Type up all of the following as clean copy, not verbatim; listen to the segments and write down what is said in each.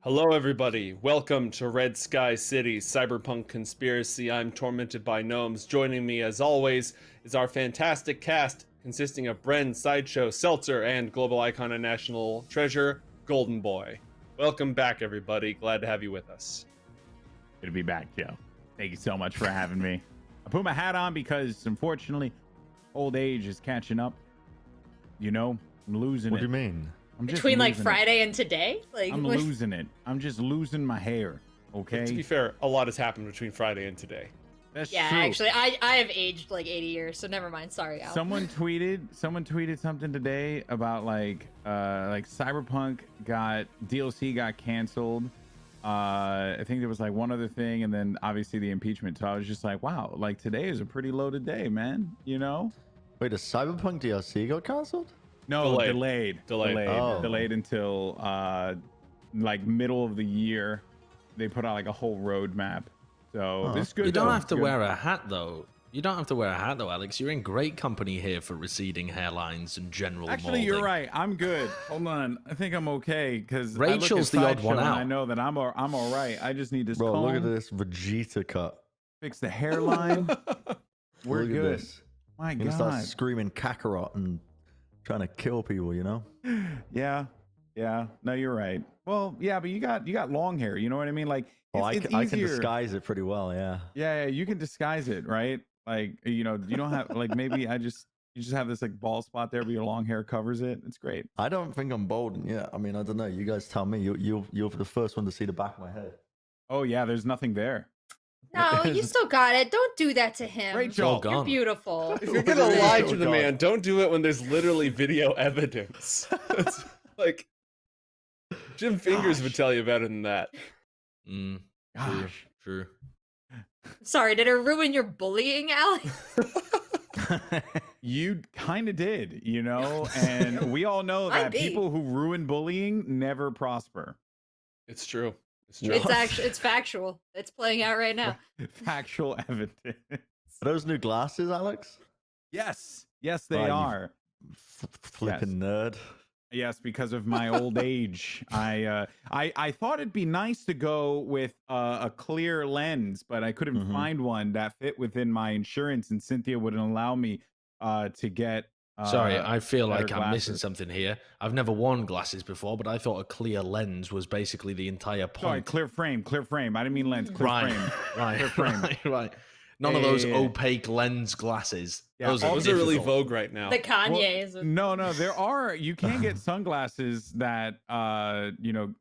Hello, everybody. Welcome to Red Sky City Cyberpunk Conspiracy. I'm tormented by gnomes. Joining me, as always, is our fantastic cast consisting of Bren, Sideshow, Seltzer, and global icon and national treasure, Golden Boy. Welcome back, everybody. Glad to have you with us. Good to be back, Joe. Thank you so much for having me. I put my hat on because, unfortunately, old age is catching up. You know, I'm losing it. What do you mean? I'm just Between like losing Friday and today? I'm losing it. I'm just losing my hair. Okay. But to be fair, a lot has happened between Friday and today. That's yeah, true. actually, I have aged like 80 years, so never mind. Sorry, Al. Someone tweeted something today about like Cyberpunk DLC got canceled. I think there was like one other thing, and then obviously the impeachment. So I was just like, wow, like today is a pretty loaded day, man. You know? Wait, does Cyberpunk DLC got cancelled? No, delayed Oh. delayed until like middle of the year. They put out like a whole roadmap. So this is good. You don't have to wear a hat though. You don't have to wear a hat though, Alex. You're in great company here for receding hairlines and general Actually, you're molding. right. I'm good. Hold on. I think I'm okay because Rachel's the odd one out. I know that I'm all right. I just need this Bro, comb, look at this Vegeta cut. fix the hairline. We're Look at good. this. My You're gonna start God. screaming Kakarot and trying to kill people, you know? Yeah. No, you're right. Well, yeah, but you got long hair. You know what I mean? Like, Well, it's I can easier. disguise it pretty well, yeah. Yeah, you can disguise it, right? Like, you know, you don't have like maybe you just have this like bald spot there, but your long hair covers it. It's great. I don't think I'm balding yet. I mean, I don't know. You guys tell me. You're the first one to see the back of my head. Oh yeah, there's nothing there. No, you still got it. Don't do that to him. Rachel, all gone. You're beautiful. If you're gonna lie to the man, don't do it when there's literally video evidence. It's like Jim Fingers would tell you better than that. True, Gosh. true. Sorry, did it ruin your bullying, Alex? You kind of did, you know, and we all know Might that be. people who ruin bullying never prosper. It's true. It's true. It's factual. It's playing out right now. Factual evidence. Are those new glasses, Alex? Yes, they Right, you are. Flipping nerd. Yes, because of my old age. I thought it'd be nice to go with a clear lens, but I couldn't find one that fit within my insurance, and Cynthia wouldn't allow me to get. Sorry, I feel like better I'm missing glasses. something here. I've never worn glasses before, but I thought a clear lens was basically the entire Sorry, point. clear frame. I didn't mean lens. Clear Right, frame. right, Clear frame. right. None of those Yeah. opaque lens glasses. Yeah, Those are Those are really difficult. vogue right now. The Kanye's. No, there are. You can get sunglasses that you know,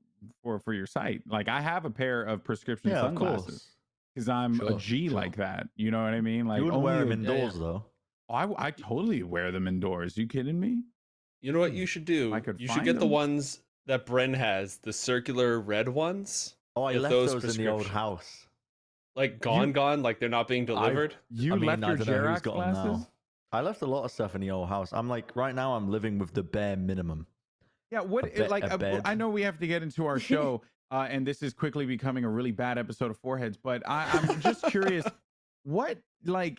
for your sight. Like I have a pair of prescription Yeah, of sunglasses course. because I'm a Sure, G sure. like that. You know what I mean? Like You wouldn't wear them only- indoors, though. I totally wear them indoors. You kidding me? You know what you should do? I could You should find get the them. ones that Bren has, the circular red ones. Oh, I Get left those those in the old prescription. house. Like gone, like they're not being delivered. You I mean, left I your don't know who's Xerox got 'em glasses? now. I left a lot of stuff in the old house. I'm like, right now I'm living with the bare minimum. Yeah, what a bed. I know we have to get into our show, and this is quickly becoming a really bad episode of Foreheads, but I'm just curious, what like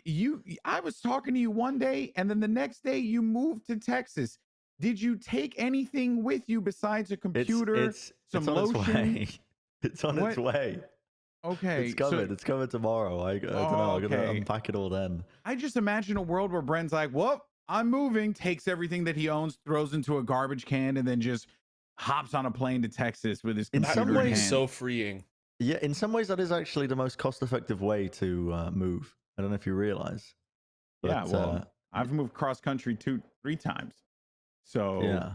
I was talking to you one day, and then the next day you moved to Texas. Did you take anything with you besides a computer, It's some on its lotion? way. It's on its What? way. Okay, It's coming. It's coming tomorrow. I don't know. I'm gonna okay. unpack it all then. I just imagine a world where Bren's like, "Well, I'm moving," takes everything that he owns, throws into a garbage can, and then just hops on a plane to Texas with his In computer some in ways, hand. So freeing. Yeah, in some ways that is actually the most cost-effective way to move. I don't know if you realize. Yeah, But, well, I've moved cross country 3 times, so yeah.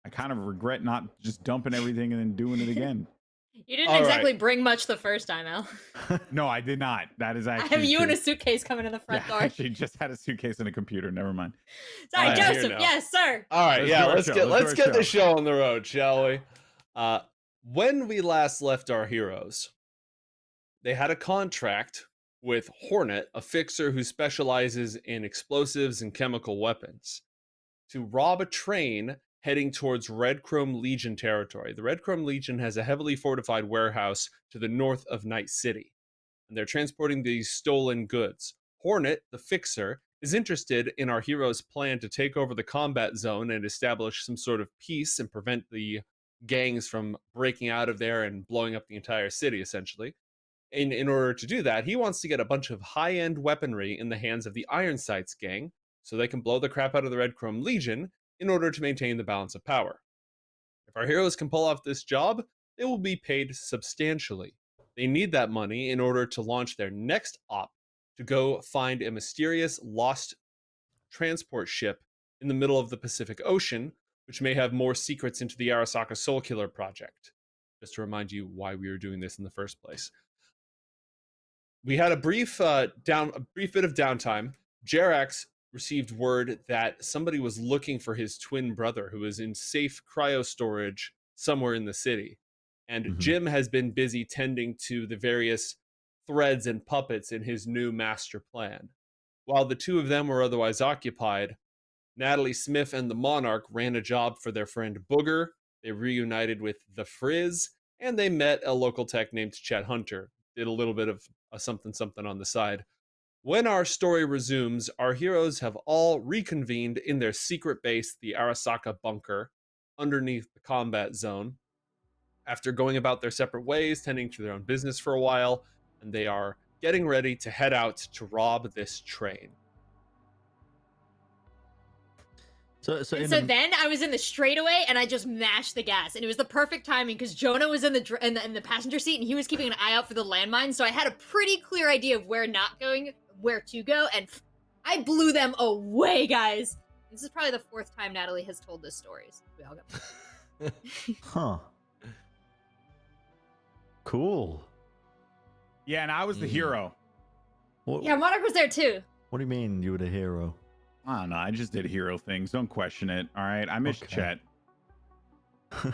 I kind of regret not just dumping everything and then doing it again. You didn't All exactly right. bring much the first time, Al. No, I did not. That is I actually have you in true. a suitcase coming in the front Yeah, door. I actually just had a suitcase and a computer. Never mind. Sorry, All right, here Joseph. now. Yes, sir. All right, Let's yeah, do our let's show. get Let's let's do our get the show. show on the road, shall we? When we last left our heroes, they had a contract with Hornet, a fixer who specializes in explosives and chemical weapons, to rob a train heading towards Red Chrome Legion territory. The Red Chrome Legion has a heavily fortified warehouse to the north of Night City, and they're transporting these stolen goods. Hornet, the fixer, is interested in our hero's plan to take over the combat zone and establish some sort of peace and prevent the gangs from breaking out of there and blowing up the entire city, essentially. In order to do that, he wants to get a bunch of high-end weaponry in the hands of the Ironsights gang so they can blow the crap out of the Red Chrome Legion in order to maintain the balance of power. If our heroes can pull off this job, they will be paid substantially. They need that money in order to launch their next op to go find a mysterious lost transport ship in the middle of the Pacific Ocean, which may have more secrets into the Arasaka Soul Killer project. Just to remind you why we were doing this in the first place. We had a brief bit of downtime. Jerax received word that somebody was looking for his twin brother who was in safe cryo storage somewhere in the city. And Jim has been busy tending to the various threads and puppets in his new master plan. While the two of them were otherwise occupied, Natalie Smith and the Monarch ran a job for their friend Booger. They reunited with the Frizz, and they met a local tech named Chet Hunter. Did a little bit of a something on the side. When our story resumes, our heroes have all reconvened in their secret base, the Arasaka Bunker, underneath the combat zone. After going about their separate ways, tending to their own business for a while, and they are getting ready to head out to rob this train. So then I was in the straightaway and I just mashed the gas, and it was the perfect timing because Jonah was in the passenger seat and he was keeping an eye out for the landmine, so I had a pretty clear idea of where to go, and I blew them away, guys. This is probably the fourth time Natalie has told this story. So we all got Huh. Cool. Yeah, and I was the hero. What, Yeah, Monarch was there too. what do you mean you were the hero? I don't know. I just did hero things. Don't question it. All right. I missed Okay. Chet.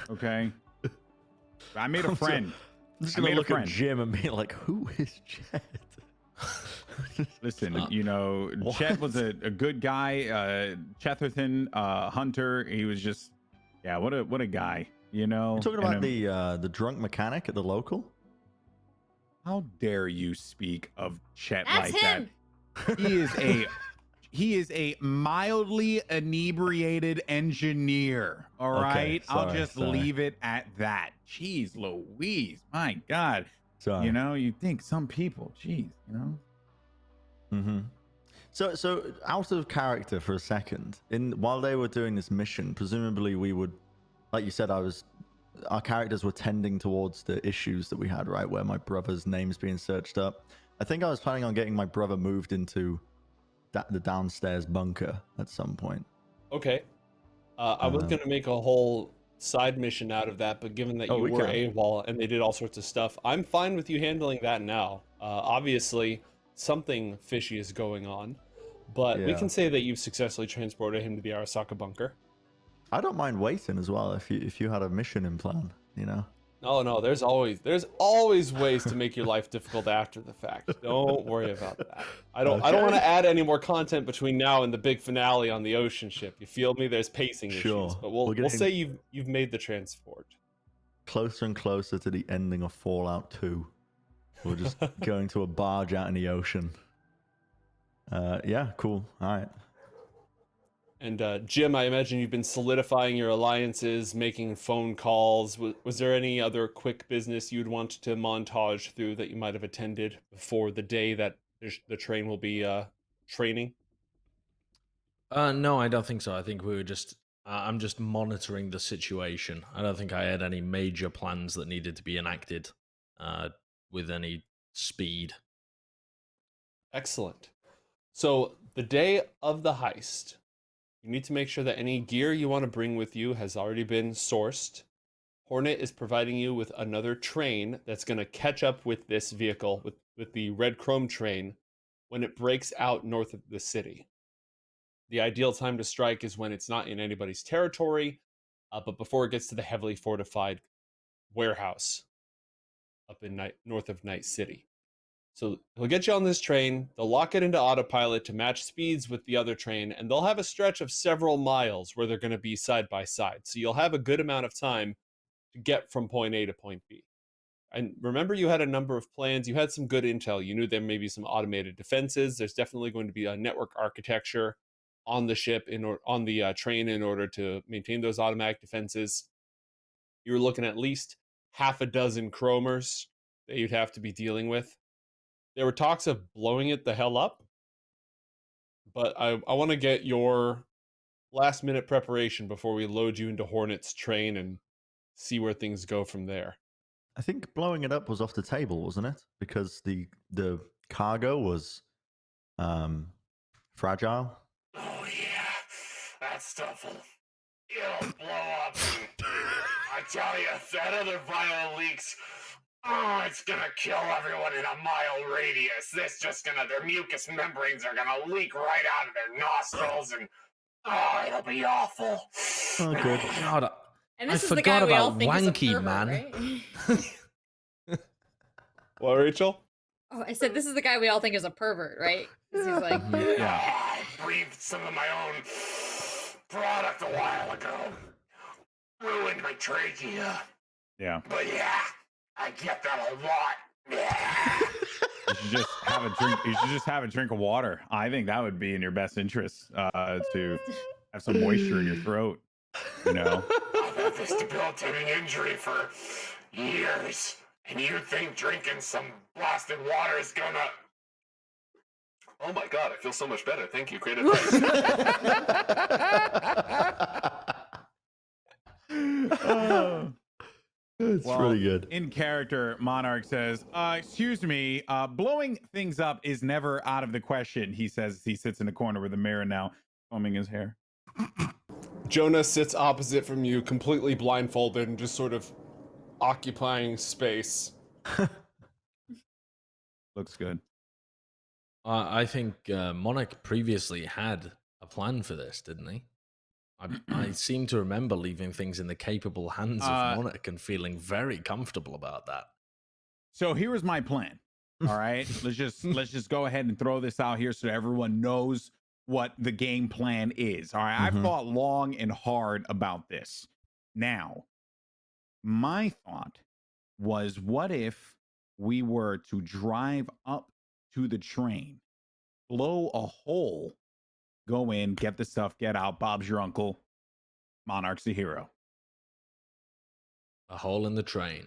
Okay. I made a friend. I'm just I gonna made a look at friend. Jim and be like, "Who is Chet?" Listen, Chet was a good guy. Chetherton, Hunter. He was just, yeah. What a guy. You know. You're talking about the drunk mechanic at the local? How dare you speak of Chet That's like him. that? He is a mildly inebriated engineer. All Okay, right, I'll sorry, just sorry. leave it at that. Jeez Louise, my God. Sorry. You know, you think some people, jeez, Mm-hmm. So out of character for a second. While they were doing this mission, presumably we would, like you said, our characters were tending towards the issues that we had, right? Where my brother's name's being searched up. I think I was planning on getting my brother moved into the downstairs bunker at some point. Okay. I was going to make a whole side mission out of that, but given that you were AWOL and they did all sorts of stuff, I'm fine with you handling that now. Obviously, something fishy is going on, but we Yeah. can say that you've successfully transported him to the Arasaka bunker. I don't mind waiting as well if you had a mission in plan, you know. No, there's always ways to make your life difficult after the fact. Don't worry about that. I don't want to add any more content between now and the big finale on the ocean ship. You feel me? There's pacing issues, but we'll say you've made the transport. Closer and closer to the ending of Fallout 2. We're just going to a barge out in the ocean. Yeah, cool. All right. And Jim, I imagine you've been solidifying your alliances, making phone calls. Was there any other quick business you'd want to montage through that you might have attended before the day that the train will be training? No, I don't think so. I think we were just. I'm just monitoring the situation. I don't think I had any major plans that needed to be enacted with any speed. Excellent. So the day of the heist, you need to make sure that any gear you want to bring with you has already been sourced. Hornet is providing you with another train that's going to catch up with this vehicle, with the Red Chrome train, when it breaks out north of the city. The ideal time to strike is when it's not in anybody's territory, but before it gets to the heavily fortified warehouse up in north of Night City. So he'll get you on this train, they'll lock it into autopilot to match speeds with the other train, and they'll have a stretch of several miles where they're going to be side by side. So you'll have a good amount of time to get from point A to point B. And remember, you had a number of plans. You had some good intel. You knew there may be some automated defenses. There's definitely going to be a network architecture on the ship on the train in order to maintain those automatic defenses. You were looking at least half a dozen chromers that you'd have to be dealing with. There were talks of blowing it the hell up, but I want to get your last minute preparation before we load you into Hornet's train and see where things go from there. I think blowing it up was off the table, wasn't it? Because the cargo was fragile. Oh yeah, that stuff it'll blow up. I tell you, if that other vial leaks, oh, it's gonna kill everyone in a mile radius. Their mucous membranes are gonna leak right out of their nostrils, and oh, it'll be awful. Oh, good. God, And this I is the guy forgot we all about think is a wanky, pervert, man. right? Well, Rachel? Oh, I said this is the guy we all think is a pervert, right? 'Cause he's like, Yeah. I breathed some of my own product a while ago. Ruined my trachea. Yeah. But yeah, I get that a lot. Yeah. You should just have a drink. You should just have a drink of water. I think that would be in your best interest to have some moisture in your throat. You know. I've had this debilitating injury for years, and you think drinking some blasted water is gonna... Oh my god, I feel so much better. Thank you, Creative Face. Oh. It's Well, pretty good. In character, Monarch says, excuse me, blowing things up is never out of the question, he says as he sits in the corner with a mirror now, combing his hair. Jonah sits opposite from you, completely blindfolded and just sort of occupying space. Looks good. I think Monarch previously had a plan for this, didn't he? I seem to remember leaving things in the capable hands of Monarch and feeling very comfortable about that. So here is my plan. All right. let's just go ahead and throw this out here so everyone knows what the game plan is. All right. I've thought long and hard about this. Now, my thought was, what if we were to drive up to the train, blow a hole, go in, get the stuff, get out. Bob's your uncle. Monarch's the hero. A hole in the train.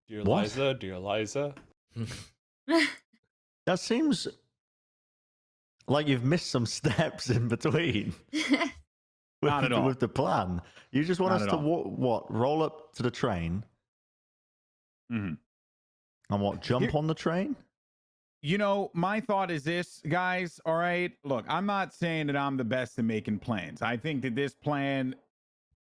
Dear What? Liza, dear Liza. That seems like you've missed some steps in between. Not at all. With the plan. You just want Not us at to all. roll up to the train Mhm. and jump Here- on the train? You know, my thought is this, guys. All right. Look, I'm not saying that I'm the best at making plans. I think that this plan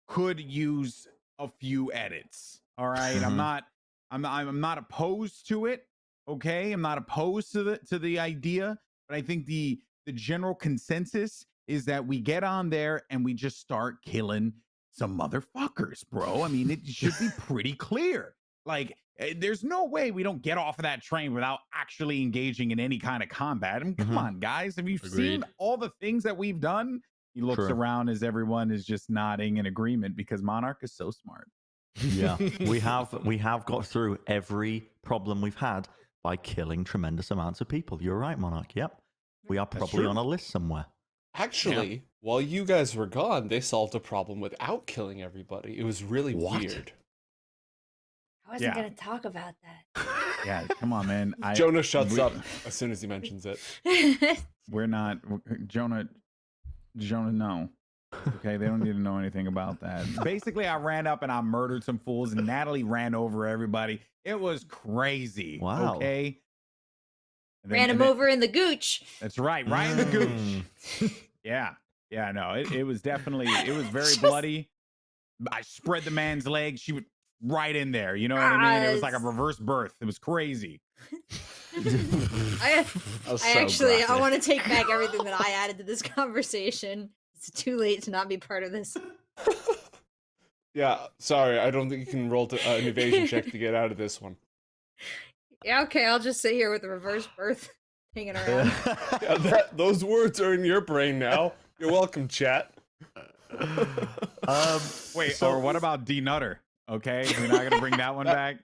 could use a few edits. All right. I'm not opposed to it. Okay. I'm not opposed to the idea, but I think the general consensus is that we get on there and we just start killing some motherfuckers, bro. I mean, it should be pretty clear. Like, there's no way we don't get off of that train without actually engaging in any kind of combat. I mean, come on, guys. Have you seen all the things that we've done? He looks True. around as everyone is just nodding in agreement because Monarch is so smart. Yeah. we have got through every problem we've had by killing tremendous amounts of people. You're right, Monarch. Yep. We are probably true. on a list somewhere. Actually, while you guys were gone, they solved a problem without killing everybody. It was really weird. I wasn't Yeah. gonna talk about that. Yeah, come on, man. Jonah shuts up as soon as he mentions it. We're not Jonah, no. Okay, they don't need to know anything about that. Basically, I ran up and I murdered some fools, and Natalie ran over everybody. It was crazy. Wow. Okay. Ran him over in the gooch. That's right, right in the gooch. Yeah. Yeah, no, it was definitely, it was very bloody. I spread the man's legs. She was right in there. You know what I mean? It was like a reverse birth. It was crazy. I want to take back everything that I added to this conversation. It's too late to not be part of this. Yeah, sorry, I don't think you can roll an evasion check to get out of this one. Yeah, okay, I'll just sit here with the reverse birth hanging around. Those words are in your brain now. You're welcome, chat. Wait, so- or what about D Nutter? Okay, we're not gonna bring that one back.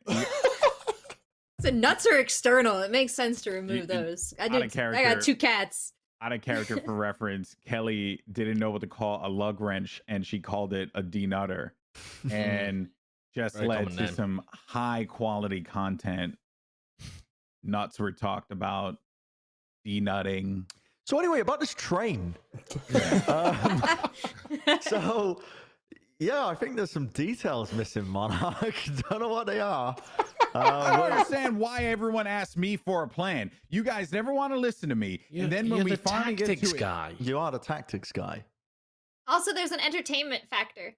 So nuts are external. It makes sense to remove You- those. I out of got character. 2 cats. Out of character for reference, Kelly didn't know what to call a lug wrench, and she called it a denutter, and just Very led common to name. some high quality content. Nuts were talked about, denutting. So anyway, about this train. So yeah, I think there's some details missing, Monarch. Don't know what they are. I don't understand why everyone asks me for a plan. You guys never want to listen to me, and then when You're we the finally get tactics to it, guy. You are the tactics guy. Also, there's an entertainment factor.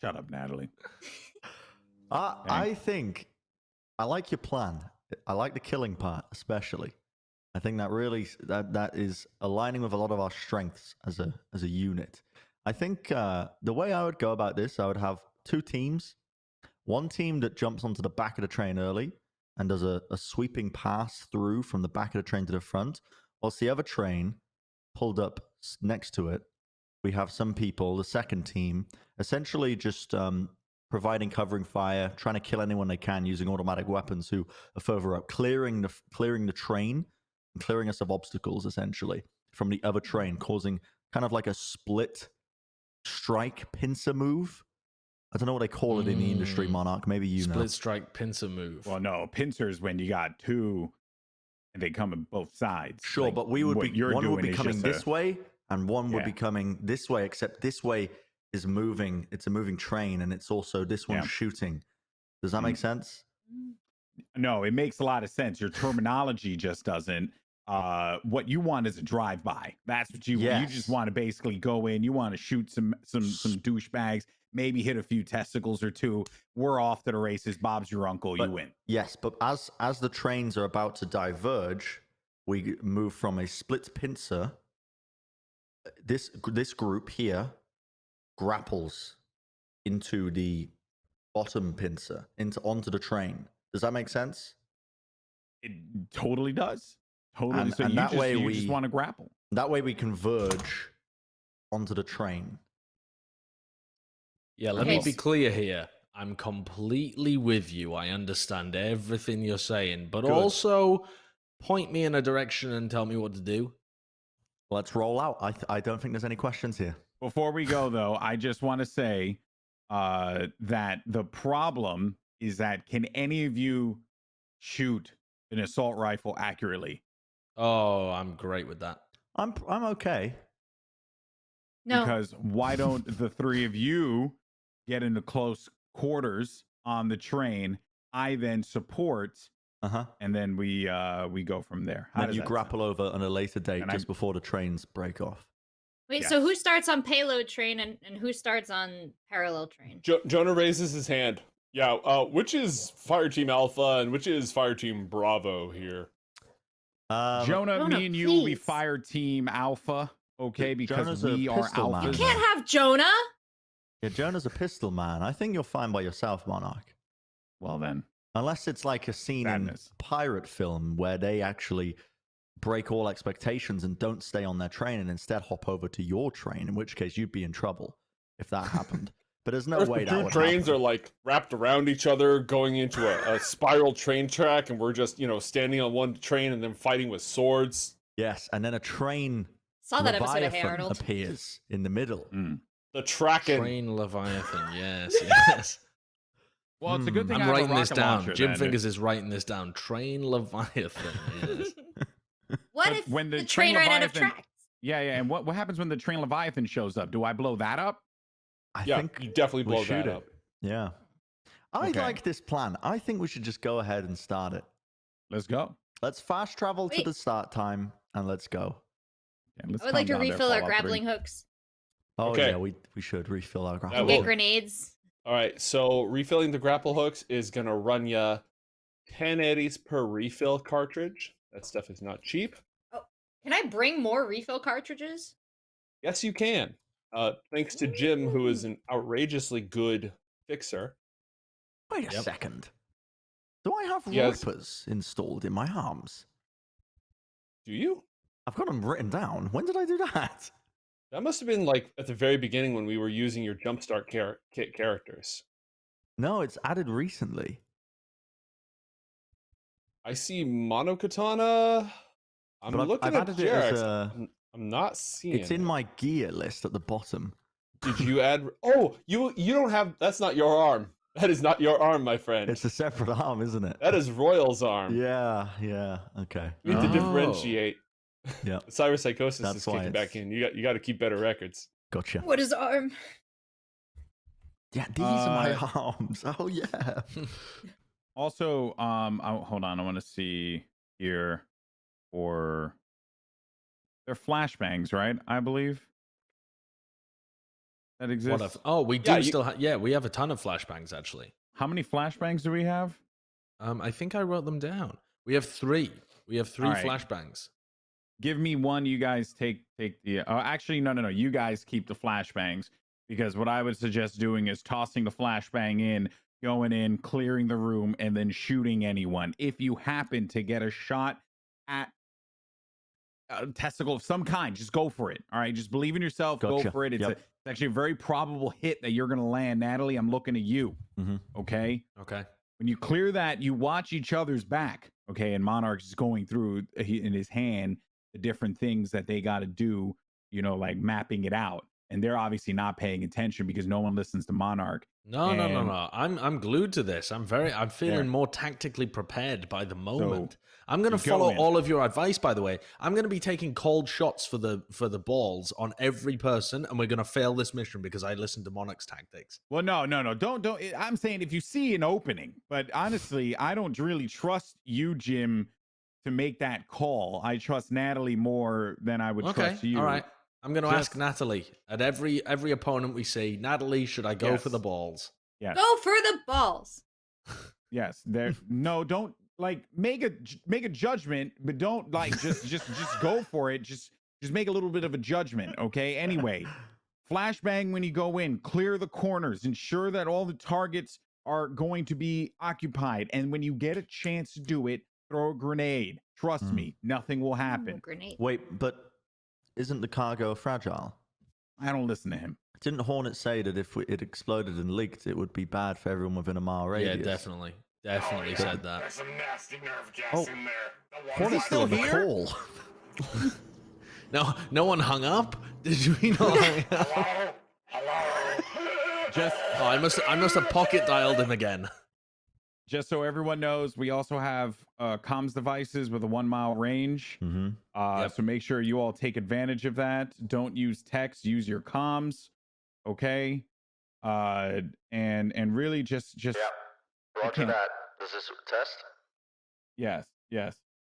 shut up, Natalie. I think I like your plan. I like the killing part, especially. I think that really that is aligning with a lot of our strengths as a unit. I think the way I would go about this, I would have 2 teams. One team that jumps onto the back of the train early and does a sweeping pass through from the back of the train to the front, whilst the other train pulled up next to it. We have some people, the second team, essentially just providing covering fire, trying to kill anyone they can using automatic weapons who are further up, clearing the train and clearing us of obstacles essentially from the other train, causing kind of like a split strike pincer move. I don't know what they call it in the industry, Monarch. Maybe you know. Split strike pincer move. Well, no, pincers when you got 2 and they come on both sides. Sure, Like, but we would what be you're one would doing be is coming just this way, and one would be Yeah. coming this way. Except this way is moving. It's a moving train, and it's also this one Yeah. shooting. Does that make sense? No, it makes a lot of sense. Your terminology just doesn't. What you want is a drive-by. That's what you want. You just Yes. want to basically go in. You want to shoot some douchebags, maybe hit a few testicles or 2. We're off to the races. Bob's your uncle. But- You win. Yes, but as the trains are about to diverge, we move from a split pincer. This group here grapples into the bottom pincer onto the train. Does that make sense? It totally does. Totally. And- So and you that just, way you we- just want to grapple. That way we converge onto the train. Yeah, let Okay, me be s- clear here. I'm completely with you. I understand everything you're saying, but Good. also point me in a direction and tell me what to do. Let's roll out. I don't think there's any questions here. Before we go, though, I just want to say that the problem is that can any of you shoot an assault rifle accurately? Oh, I'm great with that. I'm okay. No. Because why don't the 3 of you get into close quarters on the train? I then support, and then we go from there. How Then does you that grapple over on a later date And just before the trains break off. Wait, Yes. so who starts on payload train and who starts on parallel train? Jonah raises his hand. Yeah, which is Fireteam Alpha and which is Fireteam Bravo here? Jonah, Jonah, me and you will be please. fire team alpha, okay? Because Jonah's a we are pistol man. alphas. Can't have Jonah. Yeah, Jonah's a pistol man. I think you're fine by yourself, Monarch. Well then, Unless it's like a scene Sadness. in a pirate film where they actually break all expectations and don't stay on their train and instead hop over to your train, in which case you'd be in trouble if that happened. But there's no Or if way the that two would trains happen. are like wrapped around each other, going into a spiral train track, and we're just standing on one train and then fighting with swords. Yes, and then a train Saw that episode of Hey Leviathan Arnold. appears in the middle. The Tracken. Train Leviathan, yes, yes. well, it's a good thing I'm I have a writing this rocket down. launcher, Jim then. Fingers is writing this down. Train Leviathan, yes. What But if when the the train train ran out of Leviathan- tracks? Yeah, and what happens when the train Leviathan shows up? Do I blow that up? I Yeah, think you definitely we blow shoot that it. up. Yeah. I Okay. like this plan. I think we should just go ahead and start it. Let's go. Let's fast travel to Wait. the start time and let's go. Yeah, let's I would like to calm down there, refill our Fallout 3. grappling hooks. Oh Okay. yeah, we should refill our That grapple. And will- get grenades. All right, so refilling the grapple hooks is gonna run you 10 eddies per refill cartridge. That stuff is not cheap. Can I bring more refill cartridges? Yes, you can. Thanks to Jim, who is an outrageously good fixer. Wait a second. Do I have Yes. Reapers installed in my arms? Do you? I've got them written down. When did I do that? That must have been like at the very beginning when we were using your jumpstart kit characters. No, it's added recently. I see Monokatana. I'm But looking I've at added it as Jarex. a... I'm not seeing It's in it. my gear list at the bottom. Did you add? Oh, you don't have. That's not your arm. That is not your arm, my friend. It's a separate arm, isn't it? That is Royal's arm. Yeah, okay. You need to Oh. differentiate. Yeah, Cyberpsychosis That's is why kicking back it's- in. You got to keep better records. gotcha. What is arm? Yeah, these are my arms. Oh yeah. Also, hold on. I want to see here for they're flashbangs, right? I believe that exists. We do Yeah, still we have a ton of flashbangs actually. How many flashbangs do we have? I think I wrote them down. We have 3. We have 3 All right. flashbangs. Give me one. You guys take the. Actually, no. You guys keep the flashbangs, because what I would suggest doing is tossing the flashbang in, going in, clearing the room, and then shooting anyone. If you happen to get a shot at a testicle of some kind, just go for it. All right, just believe in yourself. Gotcha. Go for it. It's Yep. it's actually a very probable hit that you're going to land. Natalie, I'm looking at you. Mhm. Okay. Okay. When you clear that, you watch each other's back. Okay, and Monarch's is going through in his hand the different things that they got to do, like mapping it out. And they're obviously not paying attention because no one listens to Monarch. No. And- I'm glued to this. I'm feeling There. more tactically prepared by the moment. I'm going to you go follow in. all of your advice, by the way. I'm going to be taking cold shots for the balls on every person, and we're going to fail this mission because I listened to Monarch's tactics. Well, no. Don't. I'm saying if you see an opening, but honestly, I don't really trust you, Jim, to make that call. I trust Natalie more than I would trust you. All right. I'm going to Just- ask Natalie at every opponent we see. Natalie, should I go for Yes. the balls? Yes. Go for the balls. Yes. There. No. Don't make a judgment, but don't just go for it. Just make a little bit of a judgment. Okay. Anyway, flashbang when you go in. Clear the corners. Ensure that all the targets are going to be occupied. And when you get a chance to do it, throw a grenade. Trust me, nothing will Ooh, happen. grenade. Wait, but isn't the cargo fragile? I don't listen to him. Didn't Hornet say that if it exploded and leaked, it would be bad for everyone within a mile radius? Yeah, definitely Oh, yeah. said that. There's some nasty nerve gas Oh. in there. The one Hornet's I- still on the here? call. No one hung up. Did we not? Hang up? Hello? Just Oh, I must have pocket dialed him again. Just so everyone knows, we also have comms devices with a 1 mile range. Mm-hmm. Yep. So make sure you all take advantage of that. Don't use text, use your comms. Okay. And really just Yep. Roger can't- that. Does this test? yes.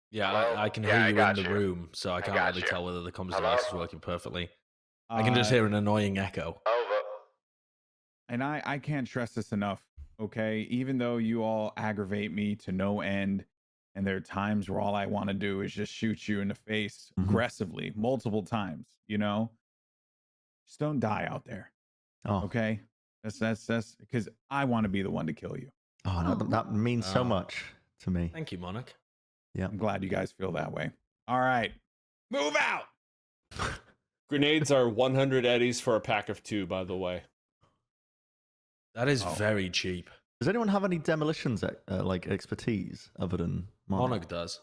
Yeah, Hello? I can Yeah, hear I you got in the you. room, so I can't got really you. tell whether the comms Hello? device is working perfectly. I can just hear an annoying echo. Over. And I can't stress this enough. Okay. Even though you all aggravate me to no end, and there are times where all I want to do is just shoot you in the face Mhm. aggressively multiple times, just don't die out there. Oh, Okay. That's because I want to be the one to kill you. oh no, that means so Oh. much to me. Thank you, Monarch. I'm glad you guys feel that way. All right. Move out. Grenades are 100 eddies for a pack of 2, by the way. That is Oh. very cheap. Does anyone have any demolitions expertise other than Monarch? Monarch does.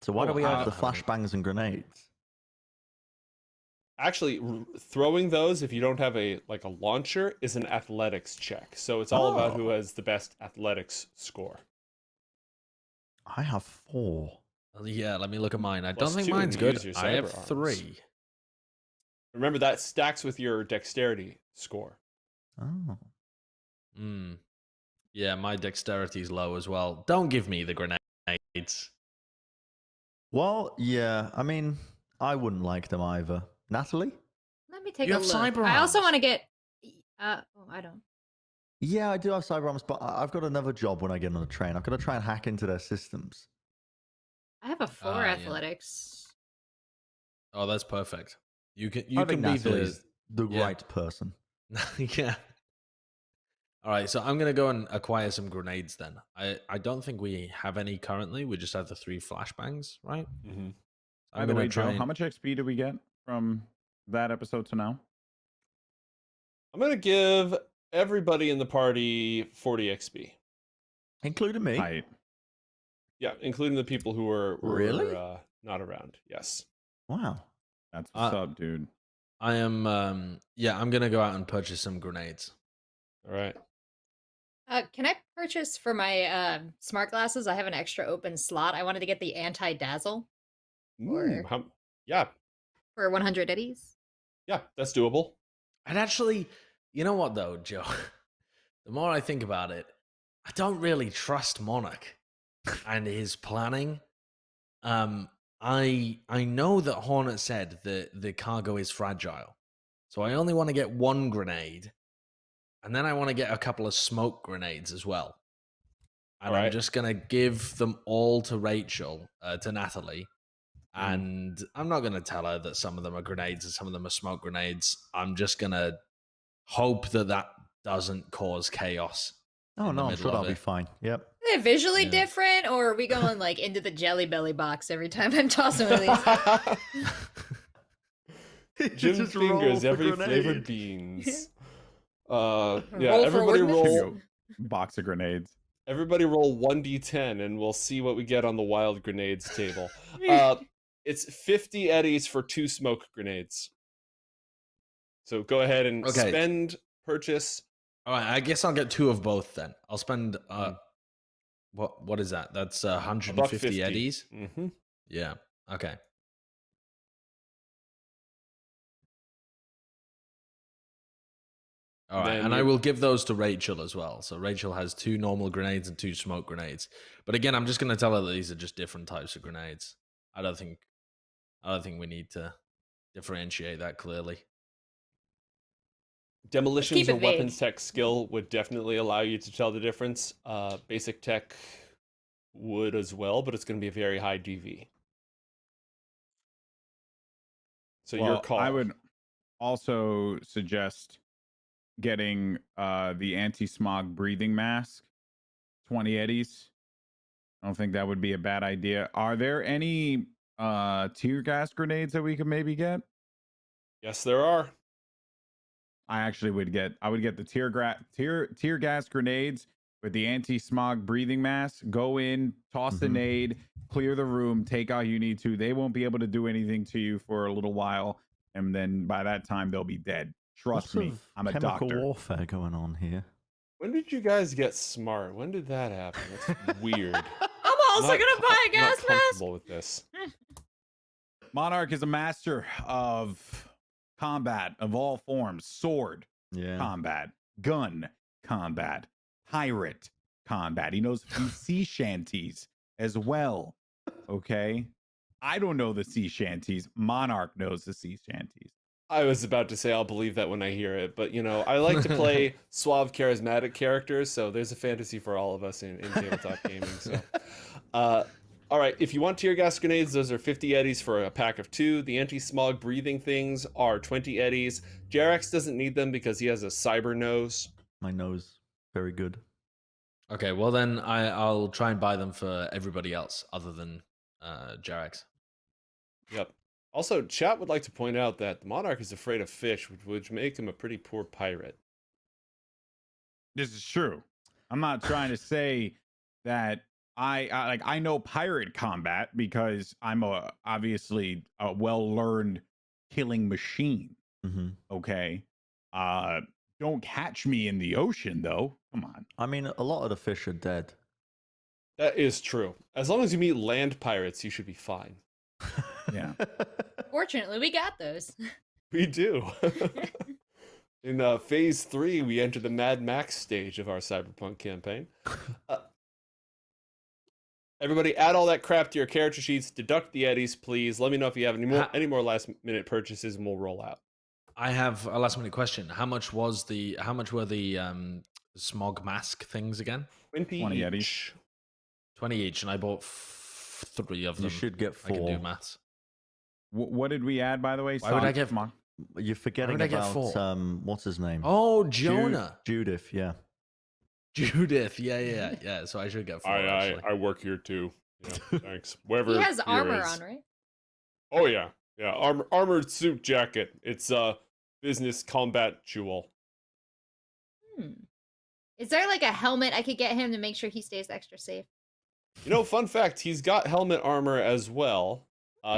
So why do we I have the don't have any. flashbangs and grenades? Actually, throwing those if you don't have a launcher is an athletics check. So it's all about who Oh. has the best athletics score. I have 4. Yeah, let me look at mine. I Plus don't think 2 when mine's you good. use your I have cyber arms. 3. Remember that stacks with your dexterity score. Oh. Yeah, my dexterity's low as well. Don't give me the grenades. Well, yeah. I mean, I wouldn't like them either. Natalie? Let me take You a have look. cyber I also arms. want to get. I don't. Yeah, I do have cyber arms, but I've got another job when I get on a train. I've got to try and hack into their systems. I have a 4 Ah, yeah. athletics. Oh, that's perfect. You I can think be Natalie's the the yeah. right person. yeah. All right, so I'm gonna go and acquire some grenades then. I don't think we have any currently. We just have the 3 flashbangs, right? Mm-hmm. By I'm the gonna way, Joe, try how much XP did we get from that episode to now? I'm gonna give everybody in the party 40 XP. Including me. Height. Yeah, including the people who were Really? not around. Yes. Wow. That's what's up, dude. I am yeah, I'm gonna go out and purchase some grenades. All right. Can I purchase for my smart glasses? I have an extra open slot. I wanted to get the anti-dazzle Yeah, for 100 eddies. yeah, that's doable. I'd actually, you know what though, Joe? The more I think about it, I don't really trust Monarch and his planning. I know that Hornet said that the cargo is fragile, so I only want to get 1 grenade, and then I want to get a couple of smoke grenades as well. And All right. I'm just gonna give them all to Rachel, to Natalie, and I'm not gonna tell her that some of them are grenades and some of them are smoke grenades. I'm just gonna hope that that doesn't cause chaos. Oh, in the no, I'm middle sure of that'll be it. fine. Yep. Are they visually Yeah. different, or are we going like into the Jelly Belly box every time I'm tossing one of these? Jim Just roll fingers for every grenade. flavored beans. Yeah, Roll for everybody ordnance? roll. Box of grenades. Everybody roll 1d10, and we'll see what we get on the wild grenades table. It's 50 eddies for 2 smoke grenades. So go ahead and Okay. spend, purchase. All right, I guess I'll get 2 of both then. I'll spend what is that? That's 150 $1.50. eddies. Mm-hmm. Yeah. Okay. All right, Then and I you- will give those to Rachel as well. So Rachel has 2 normal grenades and 2 smoke grenades. But again, I'm just going to tell her that these are just different types of grenades. I don't think we need to differentiate that clearly. Demolitions keep it or weapons vague. tech skill would definitely allow you to tell the difference. Basic tech would as well, but it's going to be a very high DV. So your Well, call. I would also suggest getting the anti-smog breathing mask, 20 eddies. I don't think that would be a bad idea. Are there any tear gas grenades that we could maybe get? Yes, there are. I would get the tear gas grenades with the anti-smog breathing mask. Go in, toss the nade, clear the room, take out you need to. They won't be able to do anything to you for a little while, and then by that time they'll be dead. Trust Lots me, of I'm a chemical doctor. warfare going on here. When did you guys get smart? When did that happen? That's weird. I'm also Not gonna buy a not gas mask. comfortable with this. Monarch is a master of combat of all forms: sword Yeah. combat, gun combat, pirate combat. He knows a few sea shanties as well. Okay, I don't know the sea shanties. Monarch knows the sea shanties. I was about to say I'll believe that when I hear it, but I like to play suave, charismatic characters, so there's a fantasy for all of us in tabletop gaming. So, all right, if you want tear gas grenades, those are 50 eddies for a pack of 2. The anti-smog breathing things are 20 eddies. Jerax doesn't need them because he has a cyber nose. My nose, very good. Okay, well then I'll try and buy them for everybody else other than Jerax. Yep. Also, chat would like to point out that the Monarch is afraid of fish, which would make him a pretty poor pirate. This is true. I'm not trying to say that I know pirate combat because I'm obviously a well-learned killing machine. hmm Okay. Don't catch me in the ocean though. Come on. I mean, a lot of the fish are dead. That is true. As long as you meet land pirates, you should be fine. Yeah. Fortunately, we got those. We do. In phase 3, we enter the Mad Max stage of our Cyberpunk campaign. Everybody, add all that crap to your character sheets. Deduct the eddies, please. Let me know if you have any more last minute purchases, and we'll roll out. I have a last minute question. How much were the smog mask things again? 20 eddies. each. 20 each, and I bought 3 of them. You should get I can do 4. maths. What did we add, by the way? Why would I get- Come on. You're forgetting Why would I get about 4? what's his name? Oh, Jonah. Judith. Yeah. Judith. Yeah. So I should get 4 actually. I work here too. Yeah, thanks. Wherever He has here armor is. on, right? Oh yeah, yeah. Armored suit jacket. It's business combat jewel. Is there like a helmet I could get him to make sure he stays extra safe? Fun fact, he's got helmet armor as well.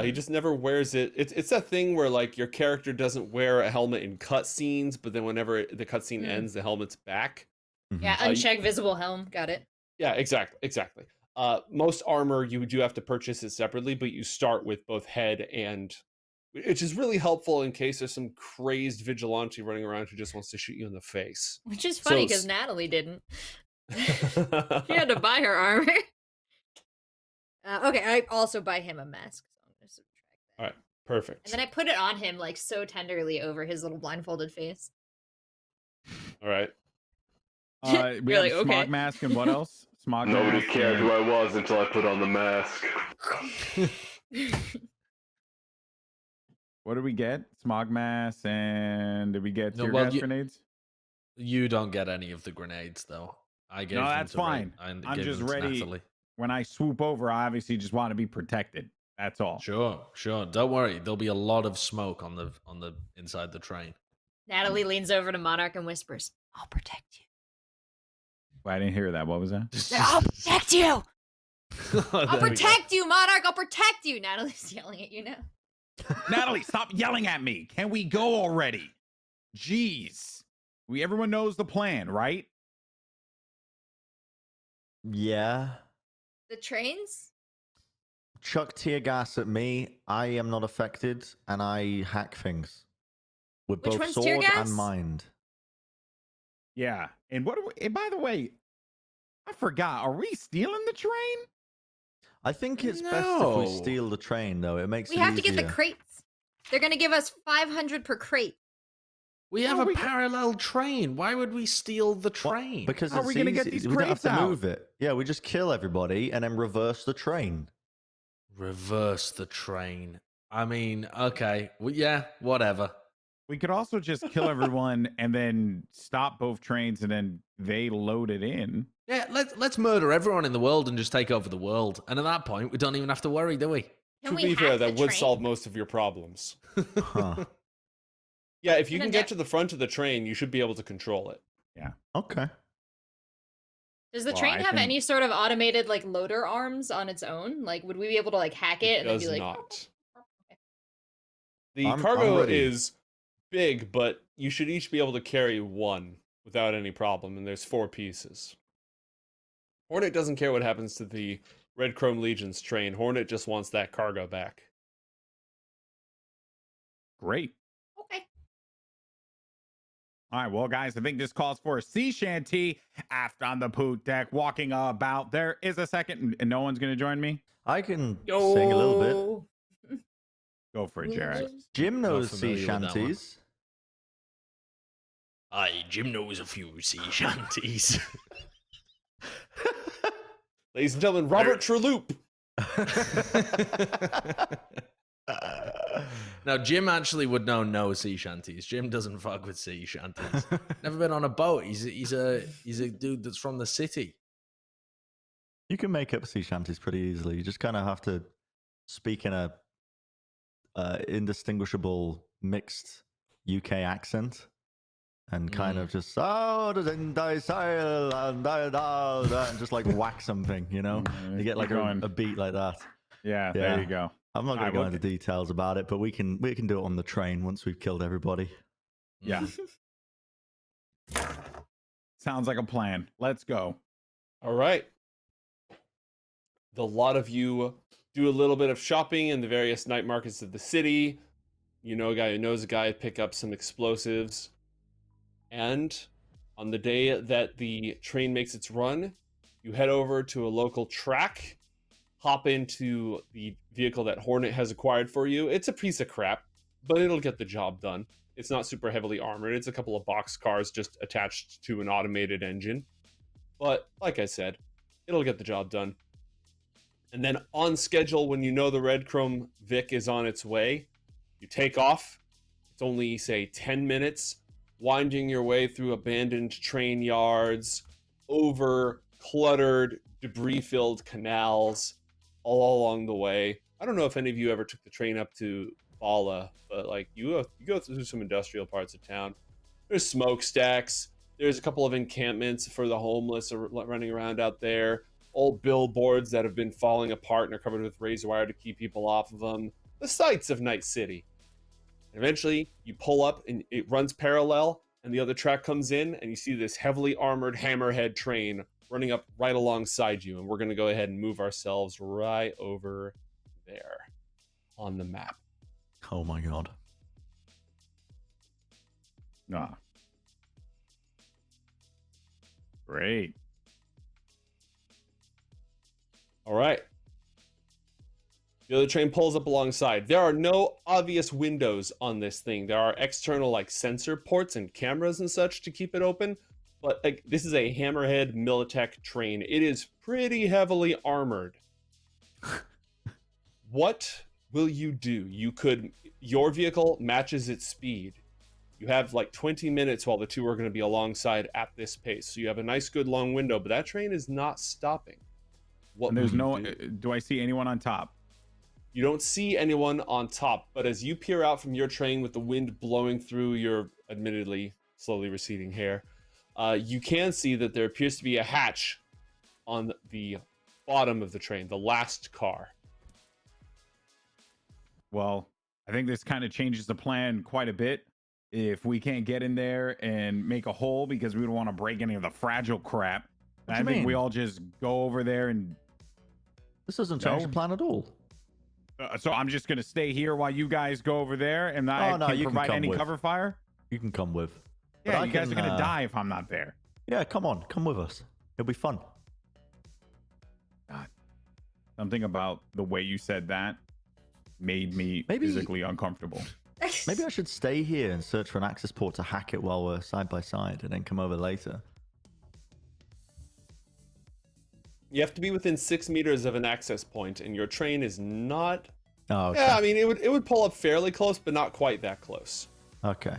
He just never wears it. It's that thing where like your character doesn't wear a helmet in cutscenes, but then whenever the cutscene ends, the helmet's back. Yeah, uncheck visible helm. Got it. Yeah, exactly. Most armor you do have to purchase it separately, but you start with both head and, which is really helpful in case there's some crazed vigilante running around who just wants to shoot you in the face. Which is funny because Natalie didn't. She had to buy her armor. Okay, I also buy him a mask, so I'm gonna subtract that. All right, perfect. And then I put it on him like so tenderly over his little blindfolded face. All right. We have smog mask and what else? Smog Nobody mask. cared who I was until I put on the mask. What did we get? Smog mask, and did we get tear gas grenades? You don't get any of the grenades though. I gave No, them that's to fine. I'm just ready. When I swoop over, I obviously just want to be protected. That's all. Sure. Don't worry. There'll be a lot of smoke on the inside the train. Natalie leans over to Monarch and whispers, "I'll protect you." Well, I didn't hear that. What was that? I'll protect you. I'll I'll protect you, Monarch. I'll protect you. Natalie's yelling at you now. Natalie, stop yelling at me. Can we go already? Jeez. Everyone knows the plan, right? Yeah. The trains? Chuck tear gas at me. I am not affected, and I hack things with Which both one's tear sword gas? and mind. Yeah. And and by the way, I forgot. Are we stealing the train? I think it's best if we steal the train, though. It makes We it have to easier. get the crates. They're going to give us 500 per crate. We have a parallel train. Why would we steal the train? Because How are we going to get these we don't have crates to out? move it. Yeah, we just kill everybody and then reverse the train. Reverse the train. I mean, okay. Well, yeah, whatever. We could also just kill everyone and then stop both trains and then they load it in. Yeah, let's murder everyone in the world and just take over the world. And at that point, we don't even have to worry, do we? Can To we be fair, hack that the would train? solve most of your problems. Huh. Yeah, if you And can then get to the front of the train, you should be able to control it. Okay. Does the Well, train I have think- any sort of automated like loader arms on its own? Like, would we be able to like hack it and then does be like, not. The I'm cargo ready. is big, but you should each be able to carry one without any problem, and there's 4 pieces. Hornet doesn't care what happens to the Red Chrome Legion's train. Hornet just wants that cargo back. Great. okay. All right, well, guys, I think this calls for a sea shanty aft on the poop deck, walking about. There is a second, and no one's going to join me. I can sing a little bit. Yo. Go for it, Jared. Jim knows sea familiar with that one. shanties. Aye, Jim knows a few sea shanties. Ladies and gentlemen, Robert Trelloop. Now, Jim actually would know no sea shanties. Jim doesn't fuck with sea shanties. Never been on a boat. He's a dude that's from the city. You can make up sea shanties pretty easily. You just kind of have to speak in a indistinguishable mixed UK accent and kind of just and just like whack something, you know? You get like a beat like that. Yeah, there you go. I'm not going to go into details about it, but we can do it on the train once we've killed everybody. Yeah. Sounds like a plan. Let's go. All right. The lot of you do a little bit of shopping in the various night markets of the city. You know a guy who knows a guy, pick up some explosives. And on the day that the train makes its run, you head over to a local track, hop into the vehicle that Hornet has acquired for you. It's a piece of crap, but it'll get the job done. It's not super heavily armored. It's a couple of box cars just attached to an automated engine. But like I said, it'll get the job done. And then on schedule, when you know the Red Chrome Vic is on its way, you take off. It's only, say, 10 minutes, winding your way through abandoned train yards, over cluttered, debris-filled canals all along the way. I don't know if any of you ever took the train up to Bala, but like you go through some industrial parts of town. There's smokestacks. There's a couple of encampments for the homeless running around out there. Old billboards that have been falling apart and are covered with razor wire to keep people off of them. The sights of Night City. And eventually, you pull up and it runs parallel, and the other track comes in, and you see this heavily armored hammerhead train running up right alongside you. And we're going to go ahead and move ourselves right over there on the map. Oh my god. Ah. Great. All right. The other train pulls up alongside. There are no obvious windows on this thing. There are external like sensor ports and cameras and such to keep it open. But like, this is a Hammerhead Militech train. It is pretty heavily armored. What will you do? Your vehicle matches its speed. You have like 20 minutes while the two are going to be alongside at this pace. So you have a nice, good long window, but that train is not stopping. What And there's will no. you do? Do I see anyone on top? You don't see anyone on top, but as you peer out from your train with the wind blowing through your admittedly slowly receding hair, you can see that there appears to be a hatch on the bottom of the train, the last car. Well, I think this kind of changes the plan quite a bit. If we can't get in there and make a hole because we don't want to break any of the fragile crap, What I do you think mean? we all just go over there and. This doesn't change No. the plan at all. So I'm just gonna stay here while you guys go over there, and I Oh, no, can you can provide come any with. cover fire. You can come with. But Yeah, I you guys are can, gonna die if I'm not there. Yeah, come on. Come with us. It'll be fun. Something about the way you said that made me Maybe- physically uncomfortable. Maybe I should stay here and search for an access port to hack it while we're side by side and then come over later. You have to be within 6 meters of an access point, and your train is not. Oh, okay. Yeah, I mean, it would pull up fairly close, but not quite that close. Okay.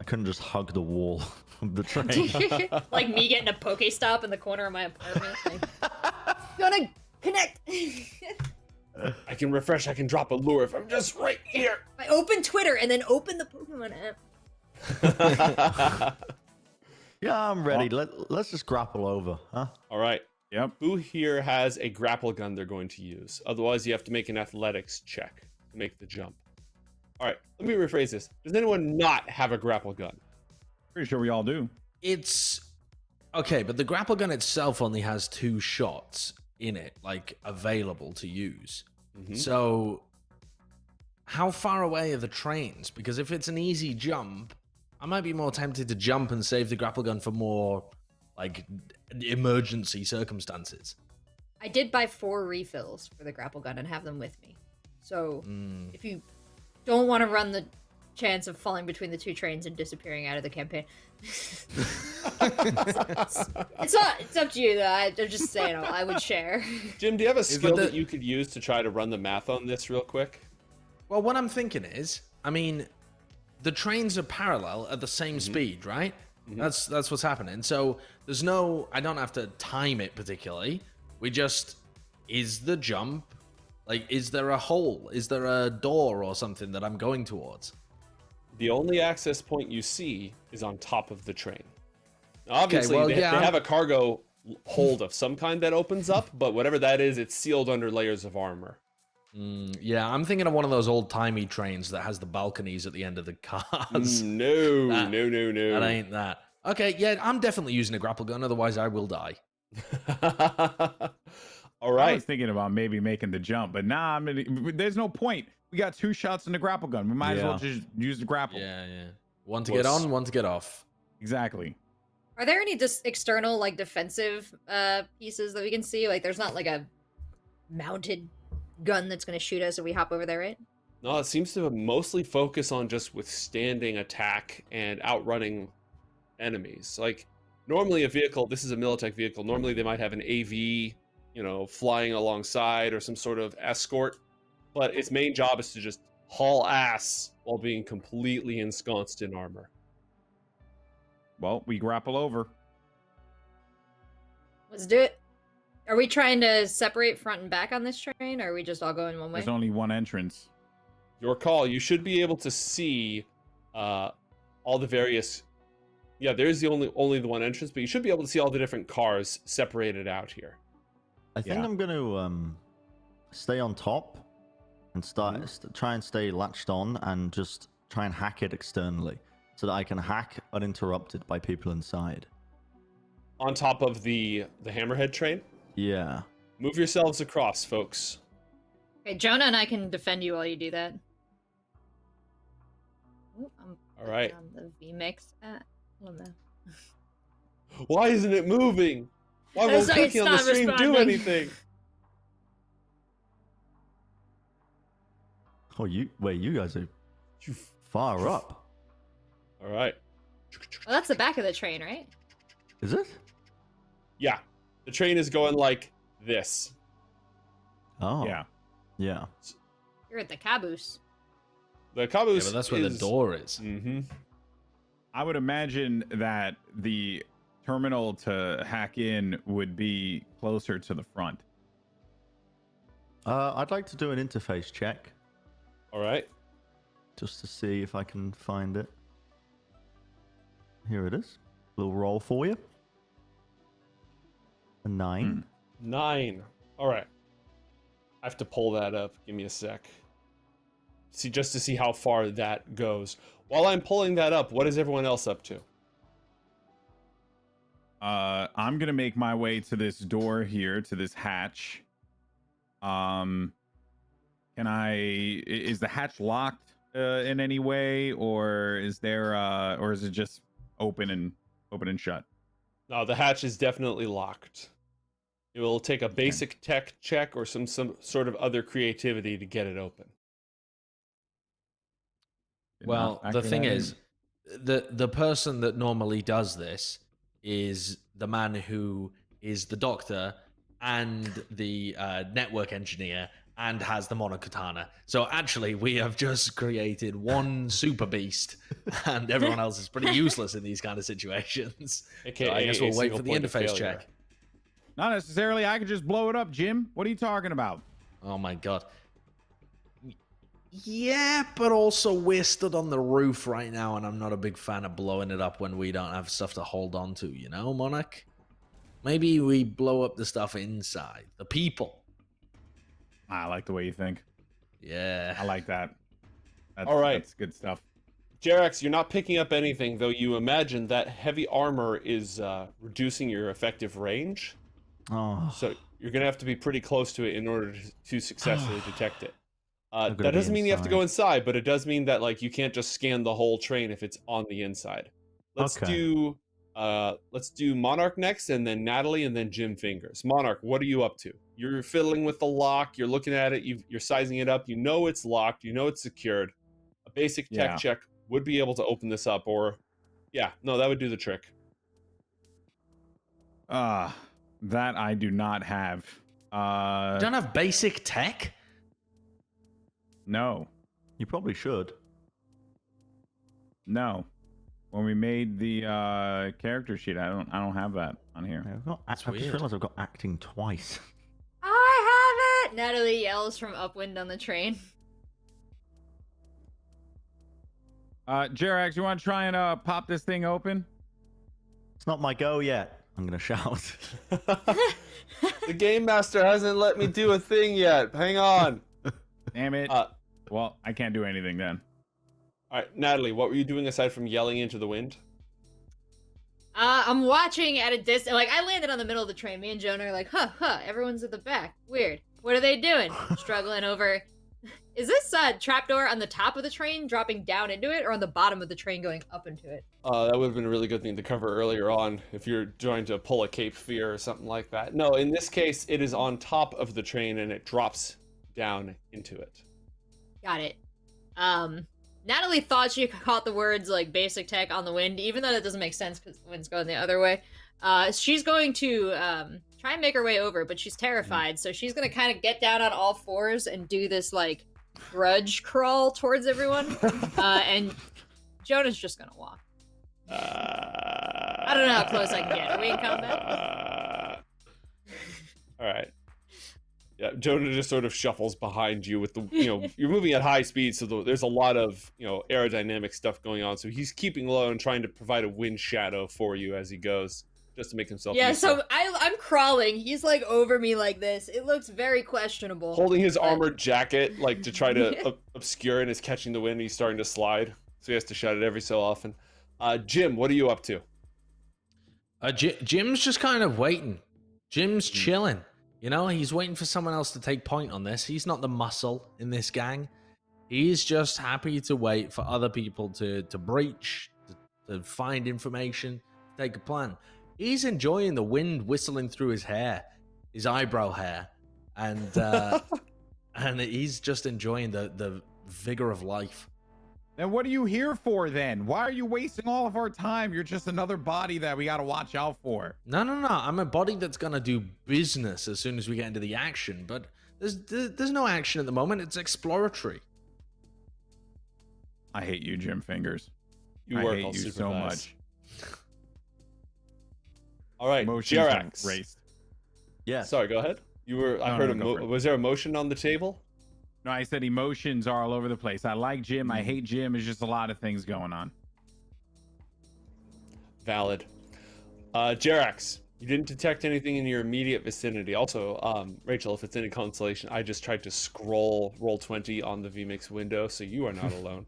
I couldn't just hug the wall of the train. Like me getting a Pokestop in the corner of my apartment. Like, gonna connect. I can refresh, I can drop a lure if I'm just right here. I open Twitter and then open the Pokemon app. Yeah, I'm ready. Let's just grapple over, huh? All right. Yep. Who here has a grapple gun they're going to use? Otherwise, you have to make an athletics check to make the jump. All right, let me rephrase this. Does anyone not have a grapple gun? Pretty sure we all do. It's okay, but the grapple gun itself only has 2 shots in it, like available to use. Mhm. So, how far away are the trains? Because if it's an easy jump, I might be more tempted to jump and save the grapple gun for more like emergency circumstances. I did buy 4 refills for the grapple gun and have them with me. So if you don't want to run the chance of falling between the 2 trains and disappearing out of the campaign, it's up to you though. I'm just saying I would share. Jim, do you have a skill the- that you could use to try to run the math on this real quick? Well, what I'm thinking is, I mean, the trains are parallel at the same speed, right? That's what's happening. So there's no, I don't have to time it particularly. We just, is the jump, like, is there a hole? Is there a door or something that I'm going towards? The only access point you see is on top of the train. Now, obviously, well, they yeah, have a cargo hold of some kind that opens up, but whatever that is, it's sealed under layers of armor. Yeah, I'm thinking of one of those old-timey trains that has the balconies at the end of the cars. No, That- no. That ain't that. Okay, yeah, I'm definitely using a grapple gun, otherwise I will die. All I right. was thinking about maybe making the jump, but nah, I mean, there's no point. We got 2 shots in the grapple gun. We might as well just use the grapple. Yeah. One to Well, get on, one to get off. Exactly. Are there any just external like defensive pieces that we can see? Like there's not like a mounted gun that's gonna shoot us if we hop over there, right? No, it seems to mostly focus on just withstanding attack and outrunning enemies. Like, normally a vehicle, this is a Militech vehicle, normally they might have an AV, flying alongside or some sort of escort, but its main job is to just haul ass while being completely ensconced in armor. Well, we grapple over. Let's do it. Are we trying to separate front and back on this train, or are we just all going one way? There's only one entrance. Your call. You should be able to see all the various. Yeah, there's only the one entrance, but you should be able to see all the different cars separated out here. I think I'm going to stay on top and try and stay latched on and just try and hack it externally so that I can hack uninterrupted by people inside. On top of the hammerhead train? Yeah. Move yourselves across, folks. Okay, Jonah and I can defend you while you do that. Ooh, All right. On the V-Mix. Hold on. Why isn't it moving? Why won't clicking on the stream do anything? Oh, you guys are far up. All right. Well, that's the back of the train, right? Is it? Yeah. The train is going like this. Oh. Yeah. Yeah. You're at the caboose. The caboose. Yeah, but that's where the door is. Mm-hmm. I would imagine that the terminal to hack in would be closer to the front. I'd like to do an interface check All right. just to see if I can find it. Here it is. Little roll for you. A 9. 9. All right. I have to pull that up. Give me a sec. Just to see how far that goes. While I'm pulling that up, what is everyone else up to? I'm gonna make my way to this door here, to this hatch. Is the hatch locked in any way, or is it just open and shut? No, the hatch is definitely locked. It will take a basic tech check or some sort of other creativity to get it open. Well, the thing is, the person that normally does this is the man who is the doctor and the network engineer and has the monokatana. So actually, we have just created one super beast, and everyone else is pretty useless in these kind of situations. AKA So I guess we'll wait for the single point of interface failure. check. Not necessarily. I could just blow it up, Jim. What are you talking about? Oh my god. Yeah, but also we're stood on the roof right now, and I'm not a big fan of blowing it up when we don't have stuff to hold on to, you know, Monarch? Maybe we blow up the stuff inside. The people. I like the way you think. Yeah. I like that. All right. That's good stuff. Jerax, you're not picking up anything, though you imagine that heavy armor is reducing your effective range. Oh. So you're going to have to be pretty close to it in order to successfully detect it. I'm gonna That be doesn't mean you have to go inside. inside, but it does mean that like you can't just scan the whole train if it's on the inside. Let's Okay. do Monarch next, and then Natalie, and then Jim Fingers. Monarch, what are you up to? You're fiddling with the lock. You're looking at it. You're sizing it up. You know it's locked. You know it's secured. A basic tech Yeah. check would be able to open this up, or yeah, no, that would do the trick. That I do not have. You don't have basic tech? No. You probably should. No. When we made the character sheet, I don't have that on here. I just weird. realized I've got acting twice. I have it! Natalie yells from upwind on the train. Jerax, you want to try and pop this thing open? It's not my go yet. I'm gonna shout. The game master hasn't let me do a thing yet. Hang on. Damn it. All Well, I can't do anything then. right, Natalie, what were you doing aside from yelling into the wind? I'm watching at a distance. Like, I landed on the middle of the train. Me and Jonah are like, everyone's at the back. Weird. What are they doing? Struggling over. Is this trapdoor on the top of the train dropping down into it, or on the bottom of the train going up into it? That would have been a really good thing to cover earlier on if you're trying to pull a Cape Fear or something like that. No, in this case, it is on top of the train and it drops down into it. Got it. Natalie thought she caught the words like basic tech on the wind, even though that doesn't make sense because the wind's going the other way. She's going to try and make her way over, but she's terrified, so she's gonna kind of get down on all fours and do this like grudge crawl towards everyone. And Jonah's just gonna walk. I don't know how close I can get. Are we in combat? All right. Yeah, Jonah just sort of shuffles behind you with the, you're moving at high speed, so there's a lot of, aerodynamic stuff going on. So he's keeping low and trying to provide a wind shadow for you as he goes, just to make himself useful. So I'm crawling. He's like over me like this. It looks very questionable. Holding his armored jacket, like to try to obscure, and is catching the wind. And he's starting to slide, so he has to shut it every so often. Jim, what are you up to? Jim's just kind of waiting. Jim's chilling. He's waiting for someone else to take point on this. He's not the muscle in this gang. He's just happy to wait for other people to breach, to find information, to take a plan. He's enjoying the wind whistling through his hair, his eyebrow hair, and and he's just enjoying the vigor of life. Then what are you here for then? Why are you wasting all of our time? You're just another body that we got to watch out for. No. I'm a body that's going to do business as soon as we get into the action, but there's no action at the moment. It's exploratory. I hate you, Jim Fingers. You I work hate all you super so fast. much. All right, Emotions Jerax. raced. Yeah. Sorry, go ahead. I heard was there a motion on the table? No, I said emotions are all over the place. I like Jim. I hate Jim. There's just a lot of things going on. Valid. Jerax, you didn't detect anything in your immediate vicinity. Also, Rachel, if it's any consolation, I just tried to scroll Roll20 on the vMix window, so you are not alone.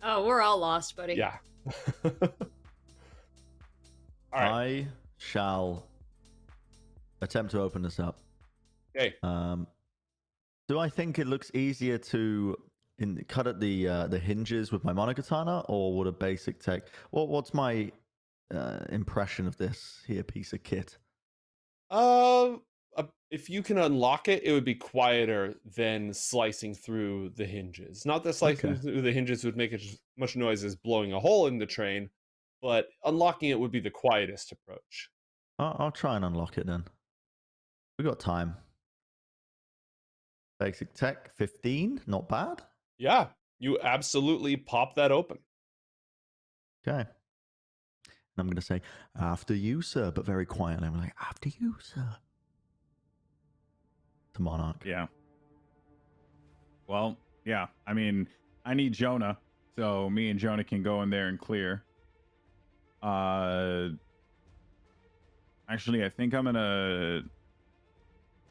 Oh, we're all lost, buddy. Yeah. All right. I shall attempt to open this up. Okay. Do I think it looks easier to cut at the hinges with my monokatana, or would a basic tech? What's my impression of this here piece of kit? If you can unlock it, it would be quieter than slicing through the hinges. Not that slicing through the hinges would make as much noise as blowing a hole in the train, but unlocking it would be the quietest approach. I'll try and unlock it then. We got time. Basic tech 15, not bad. Yeah, you absolutely pop that open. Okay. And I'm going to say, after you, sir, but very quietly. I'm like, after you, sir. To Monarch. Yeah. Well, yeah. I mean, I need Jonah, so me and Jonah can go in there and clear. Actually, I think I'm gonna.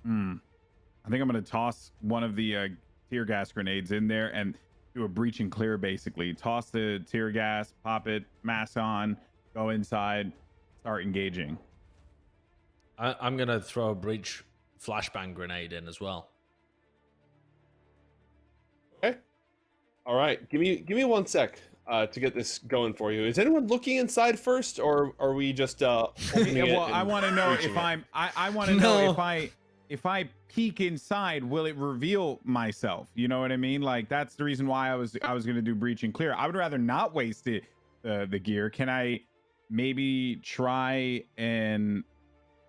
I think I'm gonna toss one of the tear gas grenades in there and do a breach and clear. Basically, toss the tear gas, pop it, mask on, go inside, start engaging. I'm gonna throw a breach flashbang grenade in as well. Okay. All right. Give me 1 sec to get this going for you. Is anyone looking inside first, or are we just holding it? Well, I want to know if I want to know if I peek inside, will it reveal myself? You know what I mean? Like, that's the reason why I was going to do breach and clear. I would rather not waste the gear. Can I maybe try and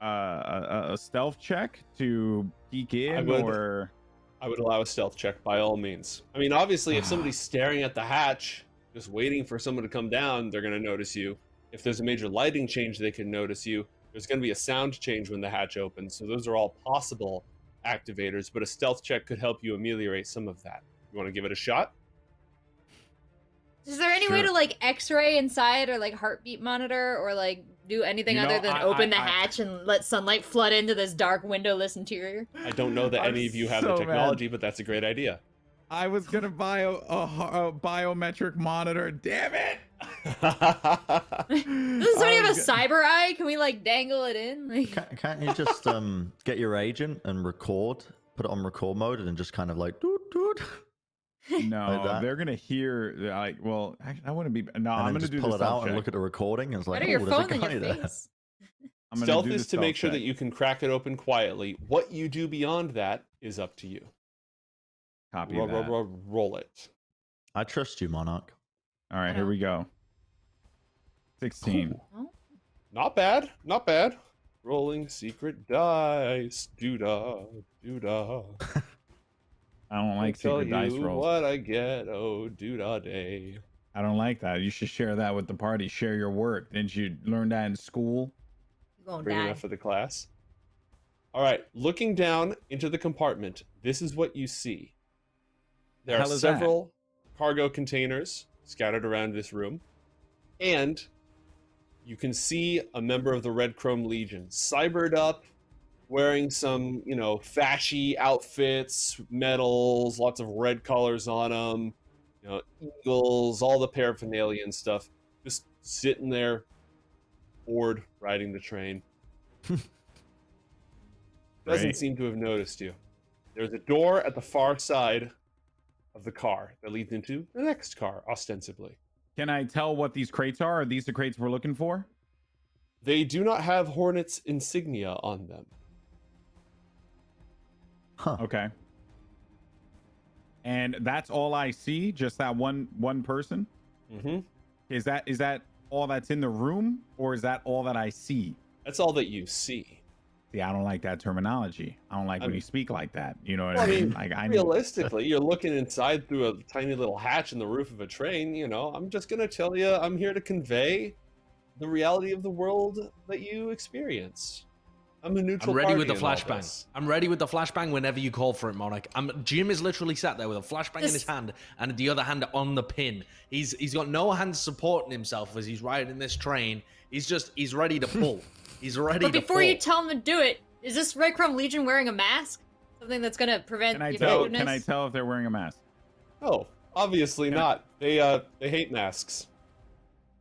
a stealth check to peek in? I would allow a stealth check by all means. I mean, obviously, if somebody's staring at the hatch, just waiting for someone to come down, they're going to notice you. If there's a major lighting change, they can notice you. There's going to be a sound change when the hatch opens. So those are all possible activators, but a stealth check could help you ameliorate some of that. You want to give it a shot? Is there any way to like X-ray inside, or like heartbeat monitor, or like do anything other than open the hatch and let sunlight flood into this dark windowless interior? I don't know that any of you have the technology, but that's a great idea. I was gonna buy a biometric monitor. Damn it! Doesn't somebody have a cyber eye? Can we like dangle it in? Like... Can't you just get your agent and record, put it on record mode, and then just kind of like doot doot? No, like they're gonna hear like. Well, I wouldn't be. No, I'm gonna just do pull the it out check. and look at the recording. And it's like, Better your oh, phone there's a than guy your there. face. Stealth is to make sure that you can crack it open quietly. What you do beyond that is up to you. Copy that. Roll it. I trust you, Monarch. All right, here we go. 16. Oh. Not bad. Not bad. Rolling secret dice. Doo-dah. Doo-dah. I don't like secret dice rolls. What I get. Oh, doo-dah day. I don't like that. You should share that with the party. Share your work. Didn't you learn that in school? You're gonna Bring die. enough for the class. All right, looking down into the compartment, this is what you see. There are hell is that? several cargo containers scattered around this room, and you can see a member of the Red Chrome Legion, cybered up, wearing some, fashy outfits, medals, lots of red colors on them, eagles, all the paraphernalia and stuff, just sitting there, bored, riding the train. Doesn't Right. seem to have noticed you. There's a door at the far side of the car that leads into the next car, ostensibly. Can I tell what these crates are? Are these the crates we're looking for? They do not have Hornet's insignia on them. Huh. Okay. And that's all I see? Just that one person? Mm-hmm. Is that all that's in the room, or is that all that I see? That's all that you see. See, I don't like that terminology. I don't like when I'm- you speak like that. You know what Well, I mean? Like I need, Realistically, you're looking inside through a tiny little hatch in the roof of a train. I'm just gonna tell you, I'm here to convey the reality of the world that you experience. I'm a neutral. I'm ready with party the in all flashbang. this. I'm ready with the flashbang whenever you call for it, Monarch. Jim is literally sat there with a flashbang in his This- hand and the other hand on the pin. He's got no hands supporting himself as he's riding this train. He's ready to pull. He's ready But to before pull. you tell him to do it, is this Red Chrome Legion wearing a mask? Something that's gonna prevent can I effectiveness? tell if they're wearing a mask? Oh, obviously Yeah. not. They hate masks.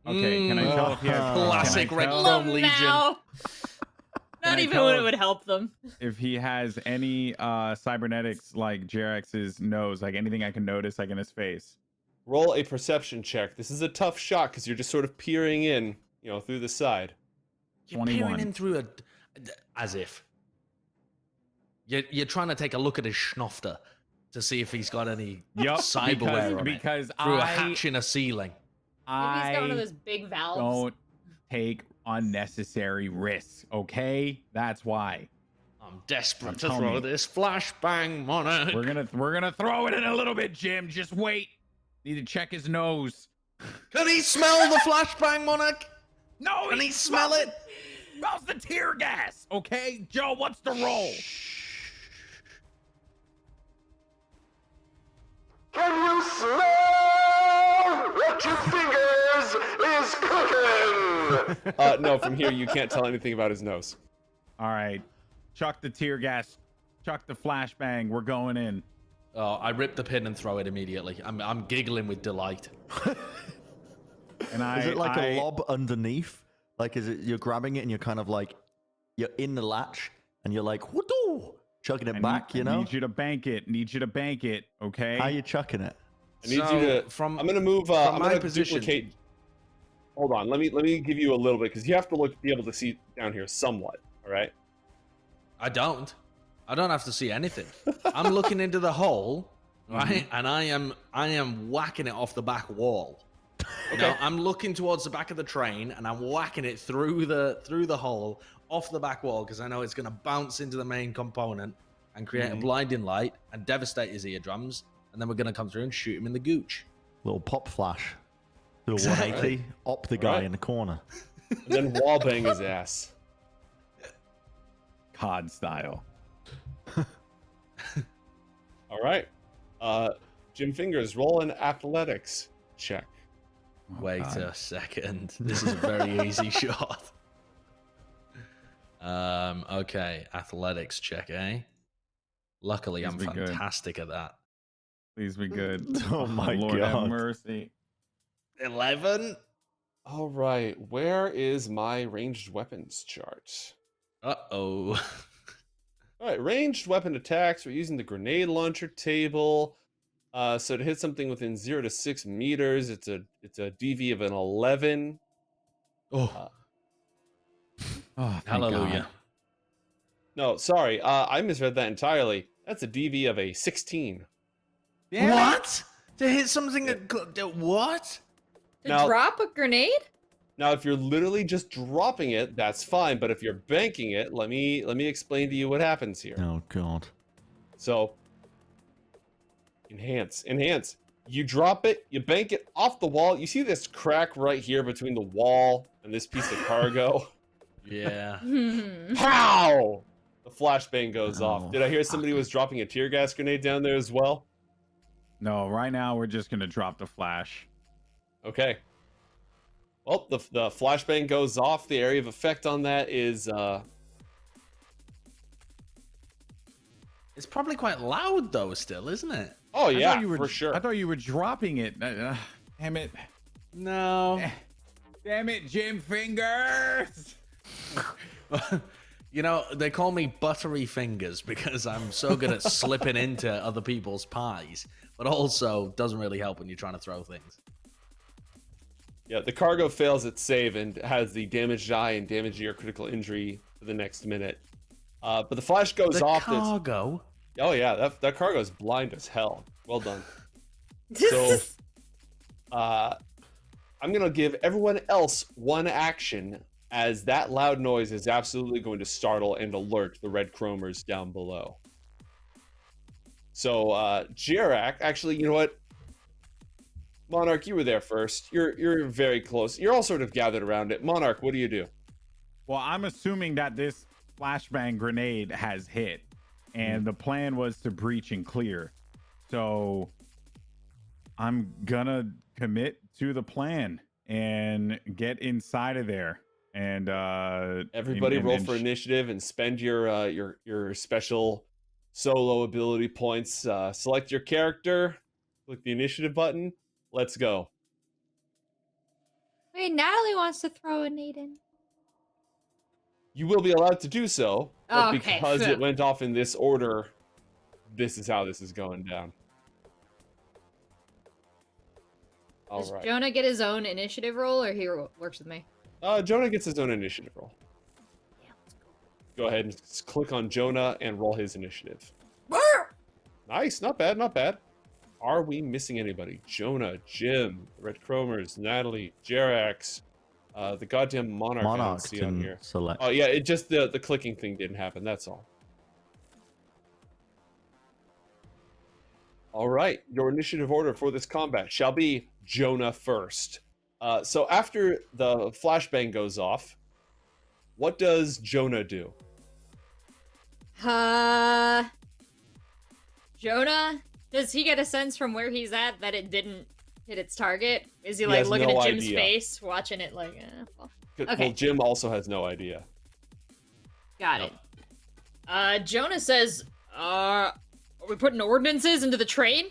Okay, can I tell if he has Classic can I Red tell Chrome Love Legion. now. Can Not I even tell when if- it would help them. if he has any cybernetics like JRX's nose, like anything I can notice like in his face? Roll a perception check. This is a tough shot because you're just sort of peering in, through the side. You're peering 21. in through as if. You're trying to take a look at his schnofter to see if he's got any Yup, cyberware on it. because Through a I hatch in a ceiling. Maybe he's got one of I those big valves. don't take unnecessary risks. Okay, that's why I'm desperate Now to tell throw me. this flashbang, Monarch. we're gonna throw it in a little bit, Jim. Just wait. Need to check his nose. Can he smell the flashbang, Monarch? No, Can he smell it? Smells the tear gas. Okay, Joe, what's the roll? Can you smell what your fingers is cooking? No, from here you can't tell anything about his nose. All right, chuck the tear gas. Chuck the flashbang. We're going in. Oh, I rip the pin and throw it immediately. I'm giggling with delight. And Is it like a lob underneath? Like, is it you're grabbing it and you're kind of like, you're in the latch and you're like, whoa, chucking it back, I need you to bank it. Need you to bank it. Okay. How you chucking it? I need So, you to. from- I'm gonna move. from I'm my gonna position- duplicate. Hold on. Let me give you a little bit because you have to be able to see down here somewhat. All right. I don't have to see anything. I'm looking into the hole, right? And I am whacking it off the back wall. No, I'm looking towards the back of the train and I'm whacking it through the hole off the back wall because I know it's going to bounce into the main component and create a blinding light and devastate his eardrums, and then we're going to come through and shoot him in the gooch. Little pop flash. Do a Exactly. 180, op the guy Right. in the corner. And then wall bang his ass. COD style. All right. Jim Fingers, roll an athletics check. Wait God. a second. This is a very easy shot. Okay, athletics check, eh? Luckily, Please I'm be good. fantastic at that. Please be good. Oh my Lord have God. mercy. 11. All right. Where is my ranged weapons chart? Uh-oh. All right. Ranged weapon attacks. We're using the grenade launcher table. So to hit something within 0 to 6 meters, it's a DV of an 11. Oh, Oh, thank hallelujah. God. No, sorry. I misread that entirely. That's a DV of a 16. Damn it. What? To hit something what? To Now- drop a grenade? Now, if you're literally just dropping it, that's fine. But if you're banking it, let me explain to you what happens here. Oh God. So, enhance. You drop it, you bank it off the wall. You see this crack right here between the wall and this piece of cargo? Yeah. Hmm. Pow! The flashbang goes off. Oh, Did I hear somebody was dropping a tear gas grenade down there as well? No, right now we're just gonna drop the flash. Okay. Well, the flashbang goes off. The area of effect on that is It's probably quite loud though, still, isn't it? oh I yeah, thought you were, for sure. I thought you were dropping it. Damn it. No. Damn it, Jim Fingers. You know, they call me buttery fingers because I'm so good at slipping into other people's pies, but also doesn't really help when you're trying to throw things. Yeah, the cargo fails its save and has the damaged eye and damage your critical injury for the next minute. But the flash goes The off. cargo? Oh yeah, that cargo is blind as hell. Well done. So, I'm gonna give everyone else one action, as that loud noise is absolutely going to startle and alert the red chromers down below. So, Jirak, actually, you know what? Monarch, you were there first. You're very close. You're all sort of gathered around it. Monarch, what do you do? Well, I'm assuming that this flashbang grenade has hit, and the plan was to breach and clear. So I'm gonna commit to the plan and get inside of there. And Everybody roll for initiative and spend your special solo ability points. Select your character, click the initiative button. Let's go. Wait, Natalie wants to throw a nade in. You will be allowed to do so, but Oh, okay. because it went off in this order, this is how this is going down. All Does right. Jonah get his own initiative roll, or he works with me? Jonah gets his own initiative roll. Yeah, let's go. Go ahead and click on Jonah and roll his initiative. Nice, not bad, not bad. Are we missing anybody? Jonah, Jim, Red Chromers, Natalie, Jerax, the goddamn Monarch I don't see on here. Select. Oh yeah, it just the clicking thing didn't happen, that's all. All right, your initiative order for this combat shall be Jonah first. So after the flashbang goes off, what does Jonah do? Jonah, does he get a sense from where he's at that it didn't hit its target? Is he He like has looking no at Jim's idea. face, watching it like, well, okay. Well, Jim also has no idea. Got it. Jonah says, are we putting ordinances into the train?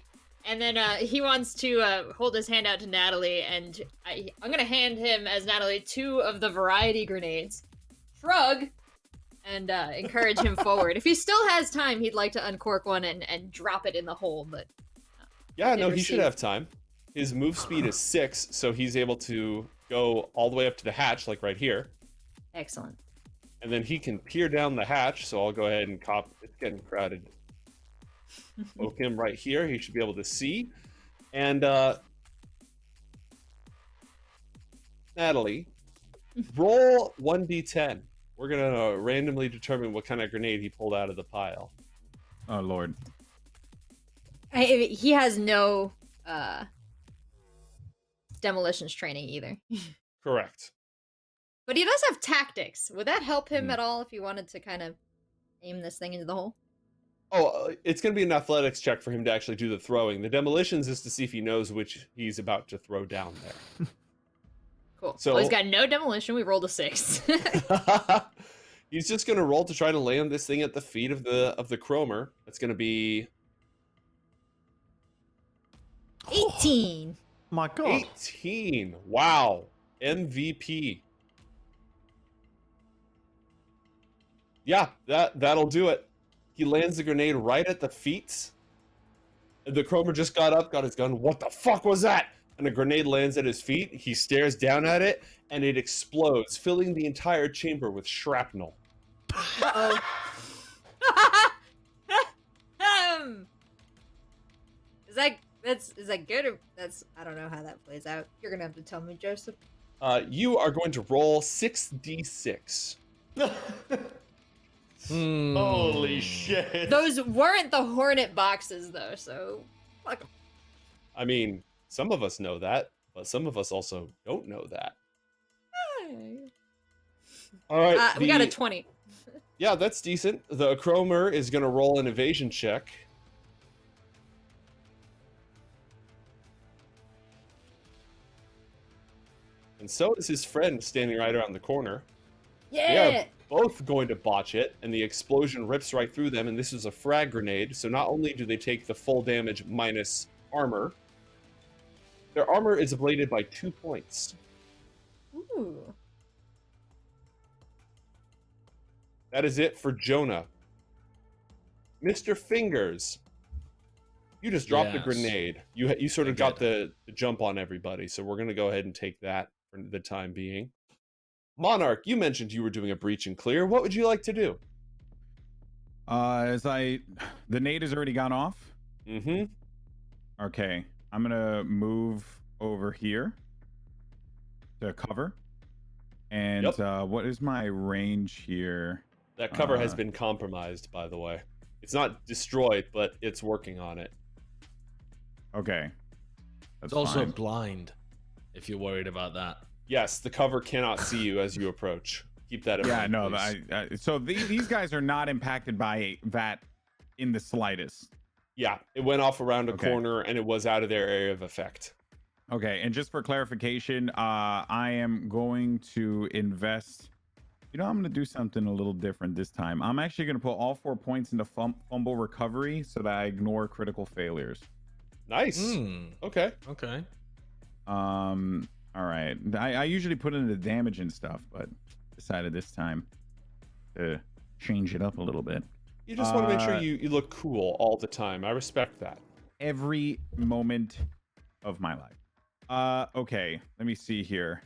And then he wants to hold his hand out to Natalie, and I'm gonna hand him, as Natalie, 2 of the variety grenades. Shrug, and encourage him forward. If he still has time, he'd like to uncork one and drop it in the hole, but... Yeah, no, he receive. should have time. His move speed is 6, so he's able to go all the way up to the hatch, like right here. Excellent. And then he can peer down the hatch, so I'll go ahead and cop. It's getting crowded. Poke him right here. He should be able to see. And Natalie, roll 1d10. We're gonna randomly determine what kind of grenade he pulled out of the pile. Oh Lord. He has no demolitions training either. Correct. But he does have tactics. Would that help him at all if he wanted to kind of aim this thing into the hole? Oh, it's going to be an athletics check for him to actually do the throwing. The demolitions is to see if he knows which he's about to throw down there. Cool. So Well, he's got no demolition. We rolled a 6. He's just going to roll to try to land this thing at the feet of the Chromer. That's going to be 18. My God. 18. Wow. MVP. Yeah, that'll do it. He lands the grenade right at the feet. The Chromer just got up, got his gun. What the fuck was that? And a grenade lands at his feet. He stares down at it, and it explodes, filling the entire chamber with shrapnel. Uh-oh. Is that good or that's I don't know how that plays out. You're gonna have to tell me, Joseph. You are going to roll 6d6. Holy shit. Those weren't the Hornet boxes though, so fuck 'em. I mean, some of us know that, but some of us also don't know that. All right. We got a 20. Yeah, that's decent. The Cromer is going to roll an evasion check. And so is his friend standing right around the corner. They Yeah. are both going to botch it, and the explosion rips right through them, and this is a frag grenade, so not only do they take the full damage minus armor, their armor is ablated by 2 points. Ooh. That is it for Jonah. Mr. Fingers, you just dropped the Yes. grenade. You sort of I got did. the jump on everybody, so we're going to go ahead and take that for the time being. Monarch, you mentioned you were doing a breach and clear. What would you like to do? The nade has already gone off. Mm-hmm. Okay, I'm gonna move over here to cover. And what is my range here? That cover has been compromised, by the way. It's not destroyed, but it's working on it. Okay. That's It's also fine. blind, if you're worried about that. Yes, the cover cannot see you as you approach. Keep that in Yeah, mind, no, please. so these guys are not impacted by that in the slightest. Yeah, it went off around a Okay. corner, and it was out of their area of effect. Okay, and just for clarification, I am going to invest. I'm going to do something a little different this time. I'm actually going to put all 4 points into fumble recovery so that I ignore critical failures. Nice. Okay. Okay. All right. I usually put in the damage and stuff, but decided this time to change it up a little bit. You just want to make sure you look cool all the time. I respect that. Every moment of my life. Okay. Let me see here.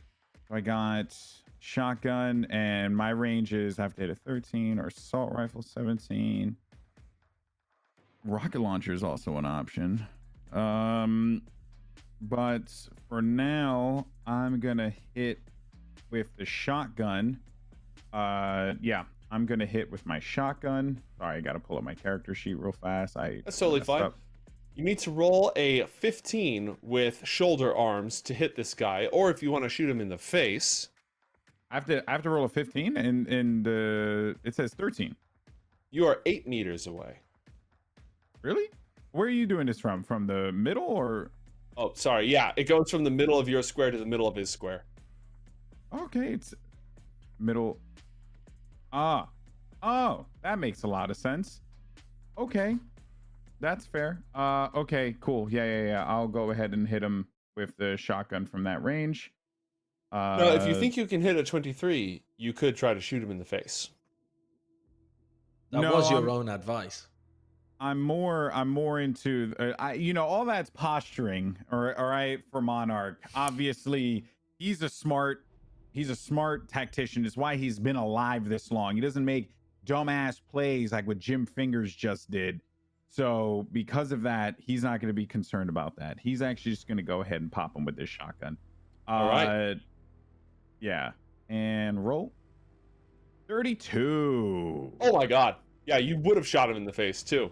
So I got shotgun, and my range is I have to hit a 13 or assault rifle 17. Rocket launcher is also an option. But for now, I'm gonna hit with the shotgun. Yeah, I'm gonna hit with my shotgun. Sorry, I gotta pull up my character sheet real fast. That's totally messed fine. up. You need to roll a 15 with shoulder arms to hit this guy, or if you want to shoot him in the face. I have to roll a 15, and it says 13. You are 8 meters away. Really? Where are you doing this from? From the middle or? Oh, sorry. Yeah, it goes from the middle of your square to the middle of his square. Okay, it's middle. Oh, that makes a lot of sense. Okay, that's fair. Okay, cool. Yeah. I'll go ahead and hit him with the shotgun from that range. No, if you think you can hit a 23, you could try to shoot him in the face. That No, was your I'm- own advice. I'm more into all that's posturing, all right, for Monarch. Obviously, he's a smart tactician. It's why he's been alive this long. He doesn't make dumbass plays like what Jim Fingers just did. So because of that, he's not going to be concerned about that. He's actually just going to go ahead and pop him with this shotgun. All right. Yeah, and roll 32. Oh my god. Yeah, you would have shot him in the face too.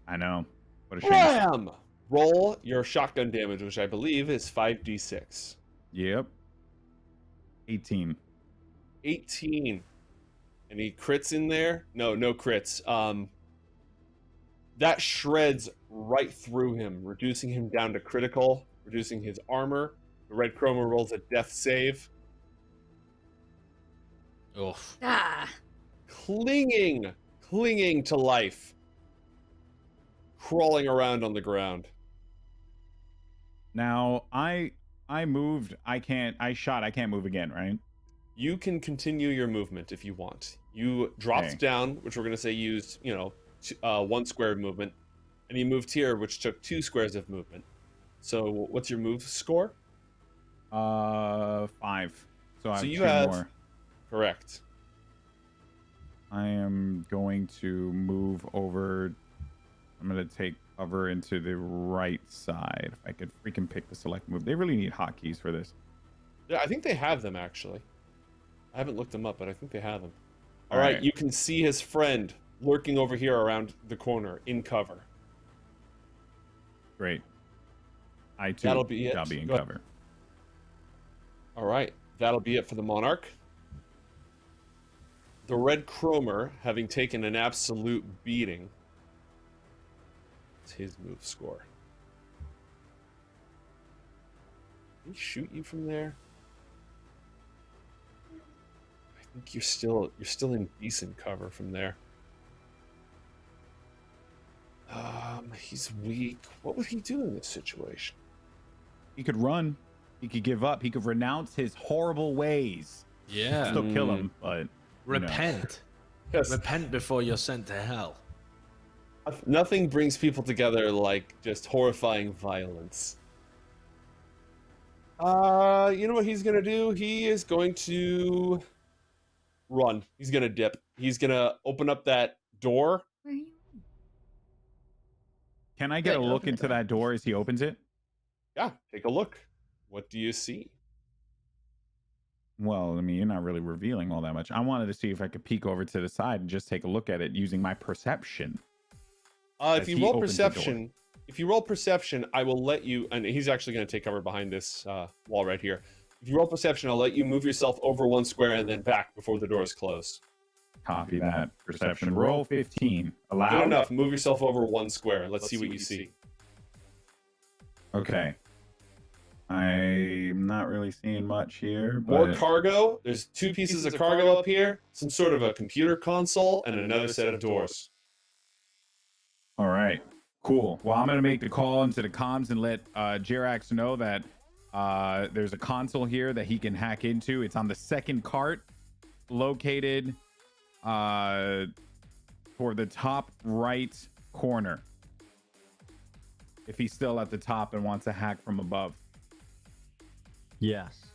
I know. What a shame. Bam! Roll your shotgun damage, which I believe is 5d6. Yep. 18. 18. Any crits in there? No crits. That shreds right through him, reducing him down to critical, reducing his armor. The Red Chroma rolls a death save. Oof. Ah. Clinging to life. Crawling around on the ground. Now, I moved. I can't move again, right? You can continue your movement if you want. You dropped Okay. down, which we're going to say used, 1 square of movement. And you moved here, which took 2 squares of movement. So what's your move score? 5. So I have you 2 have- more. Correct. I am going to move over. I'm going to take cover into the right side. If I could freaking pick the select move. They really need hotkeys for this. Yeah, I think they have them, actually. I haven't looked them up, but I think they have them. All All right, right. you can see his friend lurking over here around the corner in cover. Great. I too That'll be it. shall be in Go ahead. cover. All right, that'll be it for the Monarch. the red chromer, having taken an absolute beating, it's his move score. Can he shoot you from there? I think you're still in decent cover from there. He's weak. What would he do in this situation? He could run. He could give up. He could renounce his horrible ways. Yeah. Still kill him, but repent. Yes. Repent before you're sent to hell. Nothing brings people together like just horrifying violence. You know what he's gonna do? He is going to run. He's gonna dip. He's gonna open up that door. Where are you? Can I get a look into that door as he opens it? Yeah, take a look. What do you see? Well, I mean, you're not really revealing all that much. I wanted to see if I could peek over to the side and just take a look at it using my perception. If you roll perception, I will let you, and he's actually going to take cover behind this wall right here. If you roll perception, I'll let you move yourself over 1 square and then back before the door is closed. Copy that. Perception roll 15. Allowed. Good enough. Move yourself over 1 square. Let's see what you see. Okay. I'm not really seeing much here. But... More cargo. There's 2 pieces of cargo up here, some sort of a computer console, and another set of doors. All right. Cool. Well, I'm going to make the call into the comms and let Jerax know that there's a console here that he can hack into. It's on the second cart, located for the top right corner. If he's still at the top and wants to hack from above. Yes.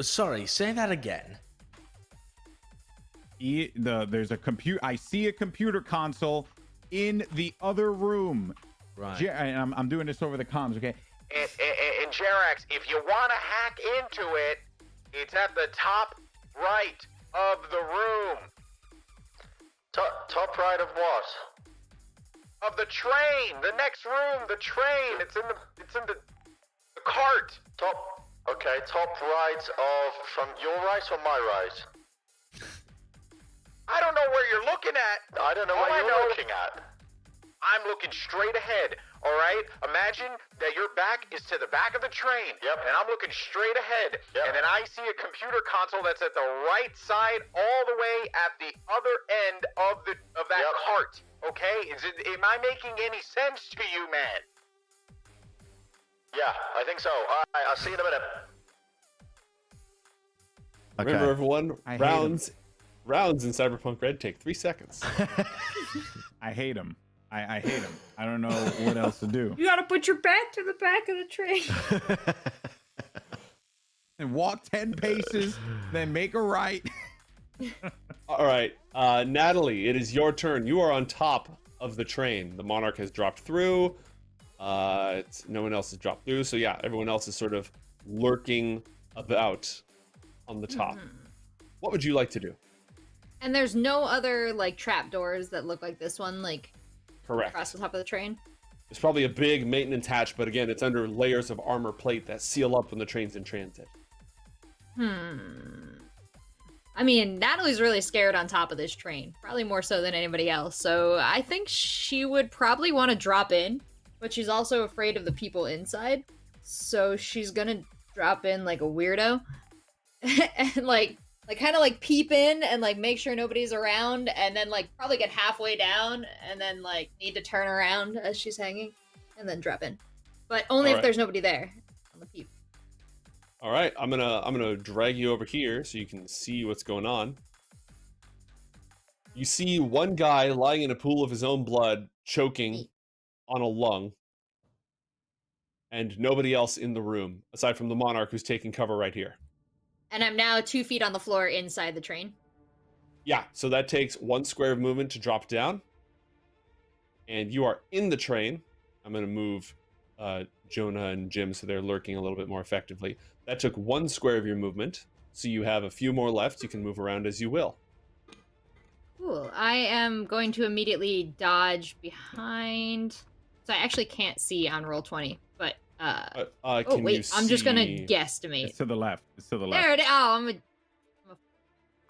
Sorry, say that again. There's a computer. I see a computer console in the other room. Right. And I'm doing this over the comms, okay? And Jerax, if you want to hack into it, it's at the top right of the room. Top right of what? Of the train. The next room, the train. It's in the cart. Top right of, from your right or my right? I don't know where you're looking at. I don't know All what I you're know- looking at. I'm looking straight ahead, all right? Imagine that your back is to the back of the train. Yep. And I'm looking straight ahead. Yep. And then I see a computer console that's at the right side all the way at the other end of that Yep. cart. Okay? Am I making any sense to you, man? Yeah, I think so. All right, I'll see you in a minute. Remember, everyone, I hate rounds in Cyberpunk Red take 3 seconds. I hate him. I hate him. I don't know what else to do. You gotta put your back to the back of the train. And walk 10 paces, then make a right. All right, Natalie, it is your turn. You are on top of the train. The Monarch has dropped through. No one else has dropped through. So yeah, everyone else is sort of lurking about on the top. What would you like to do? And there's no other like trap doors that look like this one, like Correct. across the top of the train. There's probably a big maintenance hatch, but again, it's under layers of armor plate that seal up when the train's in transit. I mean, Natalie's really scared on top of this train, probably more so than anybody else. So I think she would probably want to drop in, but she's also afraid of the people inside. So she's gonna drop in like a weirdo and like kind of like peep in and like make sure nobody's around, and then like probably get halfway down and then like need to turn around as she's hanging and then drop in, but only if Alright. there's nobody there on the peep. All right, I'm gonna drag you over here so you can see what's going on. You see one guy lying in a pool of his own blood, choking on a lung, and nobody else in the room aside from the Monarch, who's taking cover right here. And I'm now 2 feet on the floor inside the train. Yeah, so that takes 1 square of movement to drop down, and you are in the train. I'm gonna move Jonah and Jim so they're lurking a little bit more effectively. That took 1 square of your movement, so you have a few more left. You can move around as you will. Cool. I am going to immediately dodge behind. So I actually can't see on roll 20, but oh Can wait, you I'm just gonna see- guesstimate. It's to the left. It's to the left. There it is. Oh,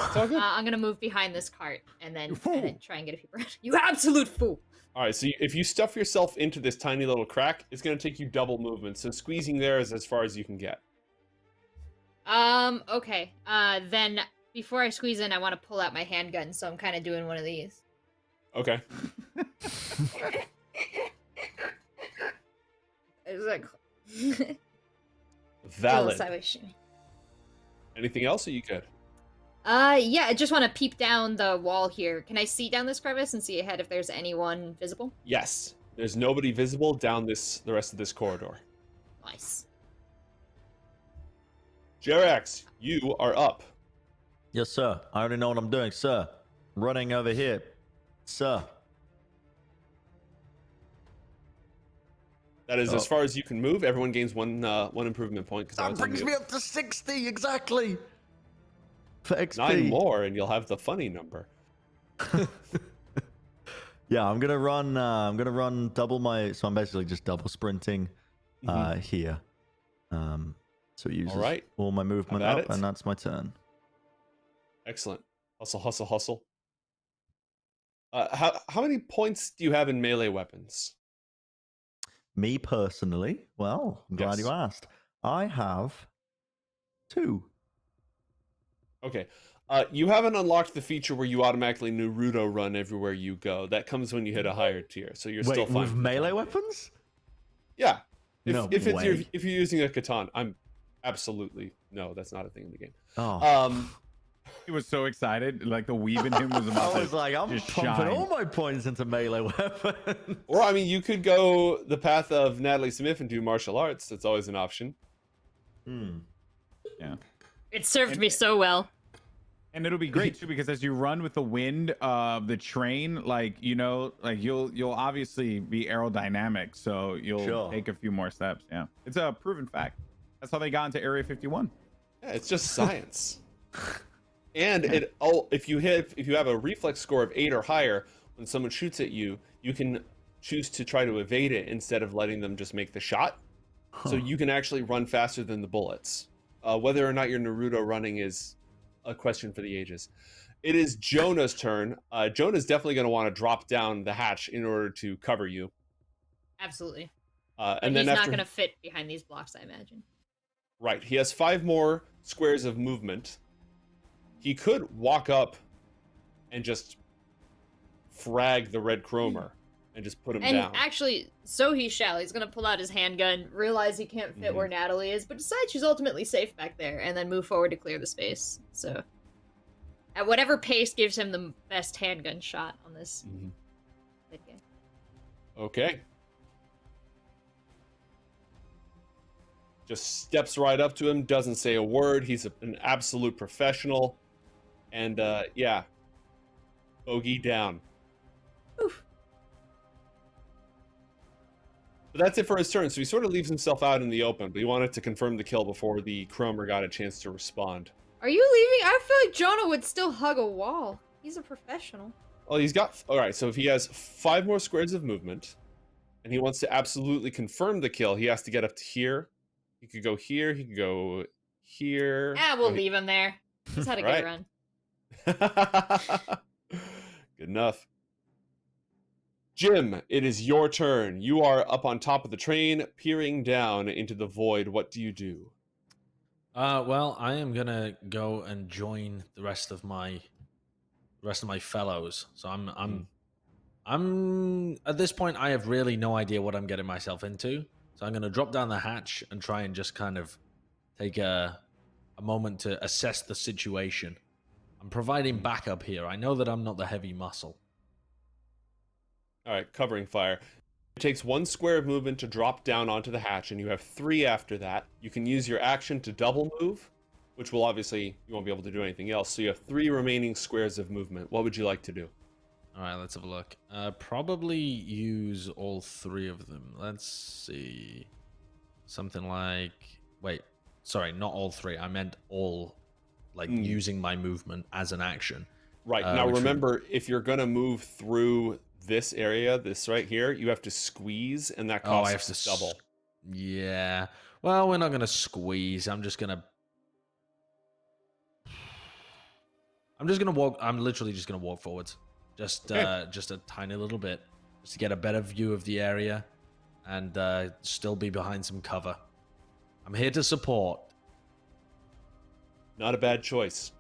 It's all good. I'm gonna move behind this cart and then try and get a peep around. You absolute fool! All right, so if you stuff yourself into this tiny little crack, it's going to take you double movement. So squeezing there is as far as you can get. Okay. Then before I squeeze in, I want to pull out my handgun, so I'm kind of doing one of these. Okay. It's like Valid. sideways. Anything else? Or you good? Yeah, I just want to peep down the wall here. Can I see down this crevice and see ahead if there's anyone visible? Yes. There's nobody visible down the rest of this corridor. Nice. Jerax, you are up. Yes, sir. I already know what I'm doing, sir. Running over here, sir. That is as far as you can move. Everyone gains one improvement point. That brings me up to 60 exactly. For XP. 9 more, and you'll have the funny number. Yeah, I'm gonna run double my. So I'm basically just double sprinting here. So it uses all my movement up, and that's my turn. Excellent. Hustle, hustle, hustle. How many points do you have in melee weapons? Me personally, well, I'm glad you asked. I have 2. Okay. You haven't unlocked the feature where you automatically Naruto run everywhere you go. That comes when you hit a higher tier, so you're still fine. With melee weapons? Yeah. If you're using a katana, I'm absolutely no. That's not a thing in the game. Oh. He was so excited, like the weeb in him was about. I was like, I'm pumping all my points into melee weapons. Or I mean, you could go the path of Natalie Smith and do martial arts. That's always an option. Yeah. It served me so well. And it'll be great too, because as you run with the wind of the train, like you'll obviously be aerodynamic, so you'll take a few more steps. Yeah, it's a proven fact. That's how they got into Area 51. Yeah, it's just science. And if you have a reflex score of 8 or higher, when someone shoots at you, you can choose to try to evade it instead of letting them just make the shot. So you can actually run faster than the bullets. Whether or not you're Naruto running is a question for the ages. It is Jonah's turn. Jonah's definitely going to want to drop down the hatch in order to cover you. Absolutely. And he's then not going to fit behind these blocks, I imagine. Right. He has 5 more squares of movement. He could walk up and just frag the red chromer and just put him down. And actually, so he shall. He's going to pull out his handgun, realize he can't fit where Natalie is, but decide she's ultimately safe back there, and then move forward to clear the space. So, at whatever pace gives him the best handgun shot on this video. Okay. Just steps right up to him, doesn't say a word. He's an absolute professional. And, yeah. Bogey down. Oof. But that's it for his turn. So he sort of leaves himself out in the open, but he wanted to confirm the kill before the Chromer got a chance to respond. Are you leaving? I feel like Jonah would still hug a wall. He's a professional. Well, he's got... All right, so if he has 5 more squares of movement, and he wants to absolutely confirm the kill, he has to get up to here. He could go here. He could go here. We'll leave him there. He's had a good run. Good enough. Jim, it is your turn. You are up on top of the train, peering down into the void. What do you do? Well, I am gonna go and join the rest of my fellows. So I'm at this point, I have really no idea what I'm getting myself into. So I'm gonna drop down the hatch and try and just kind of take a moment to assess the situation. I'm providing backup here. I know that I'm not the heavy muscle. All right, covering fire. It takes 1 square of movement to drop down onto the hatch, and you have 3 after that. You can use your action to double move, which will obviously, you won't be able to do anything else. So you have 3 remaining squares of movement. What would you like to do? All right, let's have a look. Probably use all 3 of them. Let's see. Something like... Wait, sorry, not all 3. I meant all, like, using my movement as an action. Right. Now, remember, if you're going to move through this area, this right here, you have to squeeze, and that costs us double. Yeah. Well, we're not going to squeeze. I'm I'm just gonna walk. I'm literally just gonna walk forwards, just Okay. just a tiny little bit, just to get a better view of the area, and still be behind some cover. I'm here to support. Not a bad choice.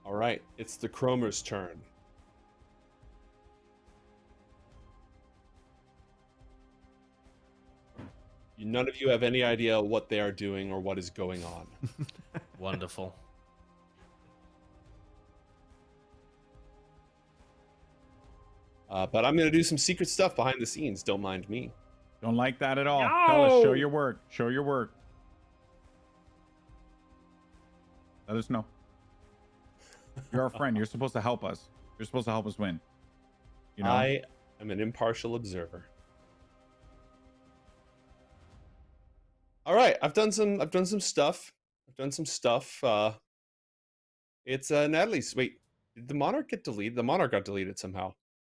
All right, it's the Chromer's turn. None of you have any idea what they are doing or what is going on. Wonderful. But I'm going to do some secret stuff behind the scenes. Don't mind me. Don't like that at all. No! Fellas, show your work. Show your work. Let us know. You're our friend. You're supposed to help us. You're supposed to help us win. You know? I am an impartial observer. All right, I've done some stuff. It's Natalie's. Wait, did the Monarch get deleted? The Monarch got deleted somehow.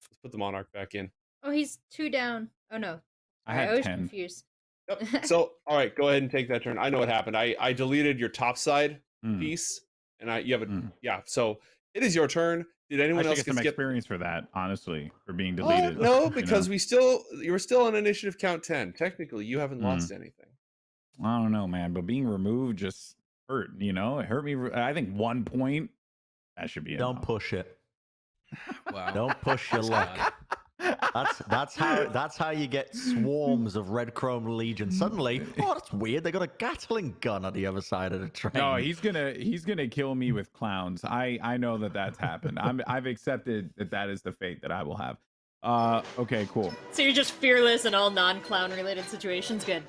Let's put the Monarch back in. Oh, he's 2 down. Oh no. I had was 10. confused. Yep. So, all right, go ahead and take that turn. I know what happened. I deleted your top side piece, and you have a yeah. So it is your turn. Did anyone I else should get some experience for that, honestly, for being deleted? No, because you were still on initiative count 10. Technically, you haven't lost anything. I don't know, man, but being removed just hurt. You know, it hurt me. I think 1 point. That should be enough. Don't push it. Wow. Don't push your luck. That's how you get swarms of red chrome legion. Suddenly, oh, that's weird. They got a Gatling gun on the other side of the train. No, he's gonna kill me with clowns. I know that's happened. I've accepted that is the fate that I will have. Okay, cool. So you're just fearless in all non-clown related situations. Good.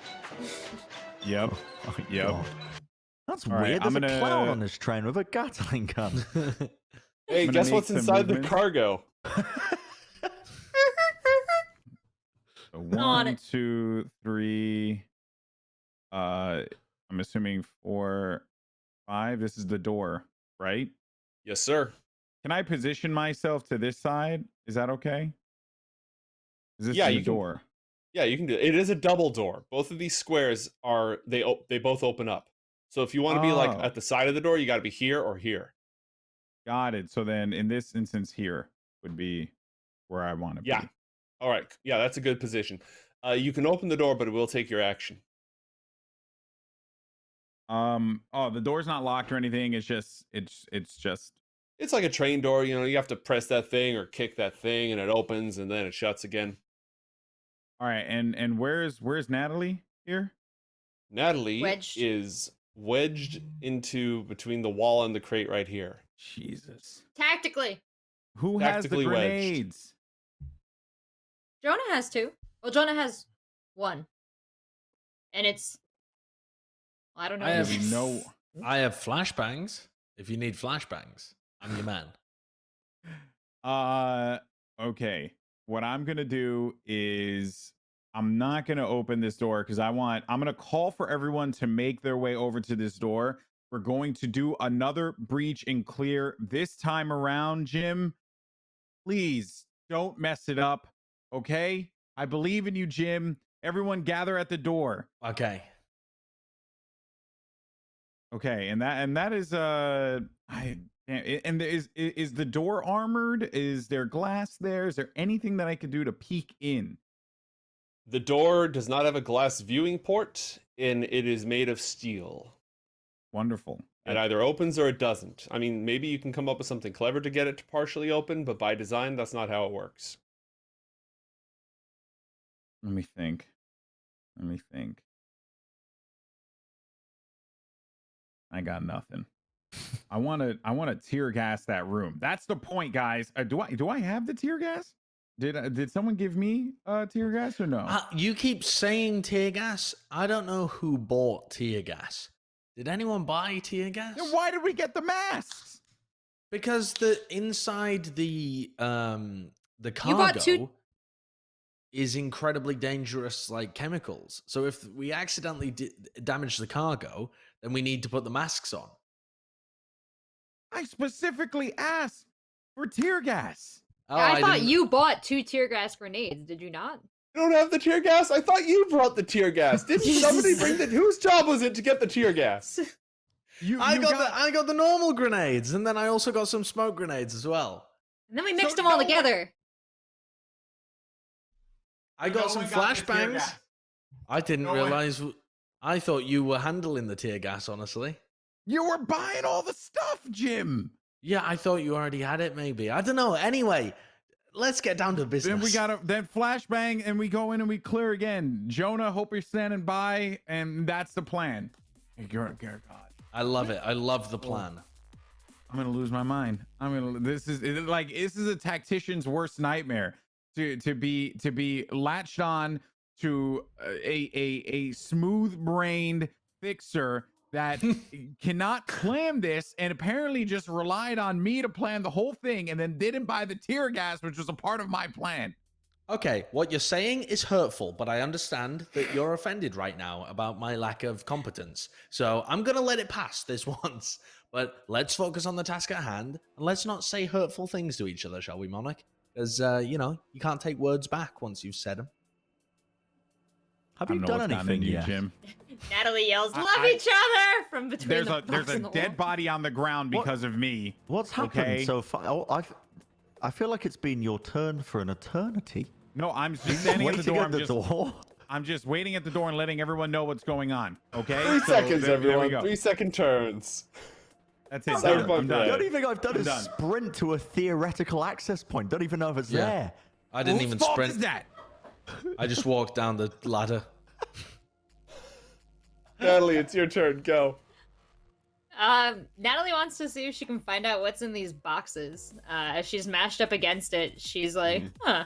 Yep. Oh, Yep. God. That's All right, weird. I'm There's a gonna- clown on this train with a Gatling gun. Hey, gonna guess make what's some inside the movement. cargo? So On 1, it. 2, 3. I'm assuming 4, 5. This is the door, right? Yes, sir. Can I position myself to this side? Is that okay? Is this Yeah, the you can- door? Yeah, you can do it. It is a double door. Both of these squares they both open up. So if you want to be like Oh. at the side of the door, you got to be here or here. Got it. So then in this instance here would be where I want to Yeah. be. All right. Yeah, that's a good position. You can open the door, but it will take your action. Oh, the door's not locked or anything. It's just It's like a train door. You know, you have to press that thing or kick that thing, and it opens, and then it shuts again. all right. And where's Natalie here? Natalie Wedged. is wedged into between the wall and the crate right here. Jesus. Tactically, Who has the Tactically wedged. grenades? Jonah has 2. Well, Jonah has 1. And it's... I don't know. I Do have- we know? I have flashbangs. If you need flashbangs, I'm your man. Okay. What I'm gonna do is I'm not gonna open this door because I'm gonna call for everyone to make their way over to this door. We're going to do another breach and clear this time around, Jim. Please don't mess it up. Okay? I believe in you, Jim. Everyone gather at the door. Okay. Okay, and that is is the door armored? Is there glass there? Is there anything that I could do to peek in? The door does not have a glass viewing port, and it is made of steel. Wonderful. It either opens or it doesn't. I mean, maybe you can come up with something clever to get it to partially open, but by design, that's not how it works. Let me think. I got nothing. I want to tear gas that room. That's the point, guys. Do I have the tear gas? Did someone give me tear gas or no? You keep saying tear gas. I don't know who bought tear gas. Did anyone buy tear gas? Then why did we get the masks? Because the inside the bought cargo 2 is incredibly dangerous, like chemicals. So if we accidentally damage the cargo, then we need to put the masks on. I specifically asked for tear gas. Oh, I thought didn't- you bought 2 tear gas grenades. Did you not? You don't have the tear gas? I thought you brought the tear gas. Didn't somebody bring the... Whose job was it to get the tear gas? I got the normal grenades, and then I also got some smoke grenades as well. And then we mixed them all together. I got some flashbangs. I didn't realize. I thought you were handling the tear gas, honestly. You were buying all the stuff, Jim. Yeah, I thought you already had it, maybe. I don't know. Anyway, let's get down to business. Then we got then flashbang, and we go in and we clear again. Jonah, hope you're standing by, and that's the plan. God. I love it. I love the plan. I'm gonna lose my mind. This is a tactician's worst nightmare. To be latched on to a smooth-brained fixer that cannot plan this, and apparently just relied on me to plan the whole thing, and then didn't buy the tear gas, which was a part of my plan. Okay, what you're saying is hurtful, but I understand that you're offended right now about my lack of competence. So I'm gonna let it pass this once. But let's focus on the task at hand, and let's not say hurtful things to each other, shall we, Monarch? Because you can't take words back once you've said them. Have you done anything yet, Jim? Natalie yells, "Love each other!" from between there's a dead body on the ground because of me. What's happened so far? Oh, I feel like it's been your turn for an eternity. No, I'm just standing at the door. I'm just waiting at the door and letting everyone know what's going on. Okay. 3 seconds, everyone. 3 second turns. That's it. I'm done. I don't even think I've done a sprint to a theoretical access point. Don't even know if it's there. I didn't even sprint. Whose fault is that? I just walked down the ladder. Natalie, it's your turn. Go. Natalie wants to see if she can find out what's in these boxes. As she's mashed up against it, she's like, huh.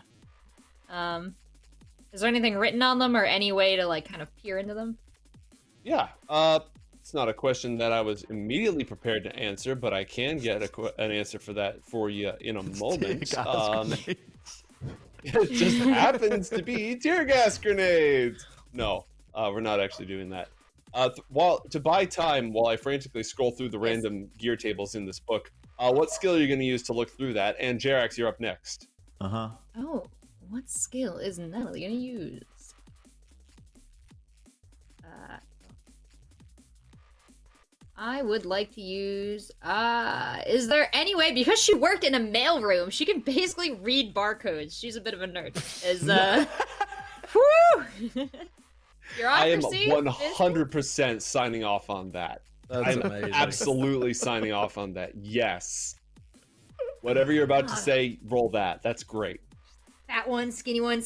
Is there anything written on them or any way to kind of peer into them? Yeah. It's not a question that I was immediately prepared to answer, but I can get an answer for that for you in a moment. It just happens to be tear gas grenades. No, we're not actually doing that. To buy time while I frantically scroll through the random gear tables in this book, what skill are you going to use to look through that? And Jerax, you're up next. Oh, what skill is Natalie going to use? I would like to use, is there any way, because she worked in a mailroom, she can basically read barcodes. She's a bit of a nerd. Whew! I am 100% signing off on that. That's I'm amazing. absolutely signing off on that. Yes. Whatever you're about to say, roll that. That's great. Fat one, skinny one,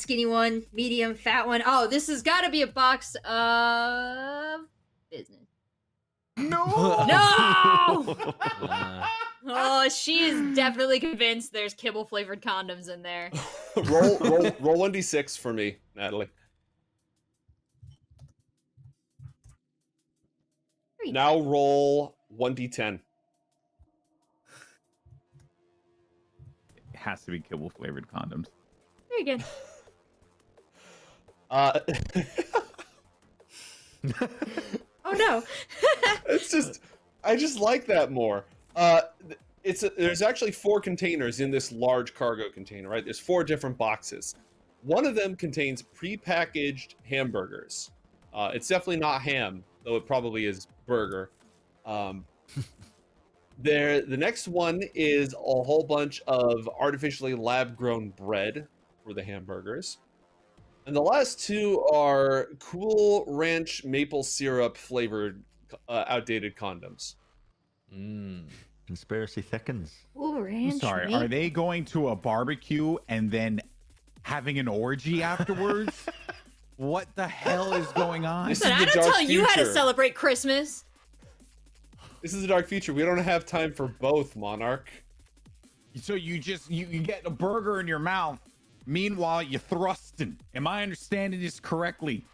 medium, fat one. Oh, this has got to be a box of business. No! Oh, she is definitely convinced there's kibble flavored condoms in there. roll 1d6 for me, Natalie. Now roll 1d10. It has to be kibble flavored condoms. Very good. Oh no. I just like that more. There's actually 4 containers in this large cargo container, right? There's 4 different boxes. One of them contains pre-packaged hamburgers. It's definitely not ham, though it probably is burger. The next one is a whole bunch of artificially lab-grown bread for the hamburgers. And the last 2 are Cool Ranch maple syrup flavored outdated condoms. Conspiracy thickens. Cool Ranch. I'm sorry, are they going to a barbecue and then having an orgy afterwards? What the hell is going on? Listen, I don't tell you how to celebrate Christmas. This is a dark future. We don't have time for both, Monarch. So you get a burger in your mouth. Meanwhile, you're thrusting. Am I understanding this correctly?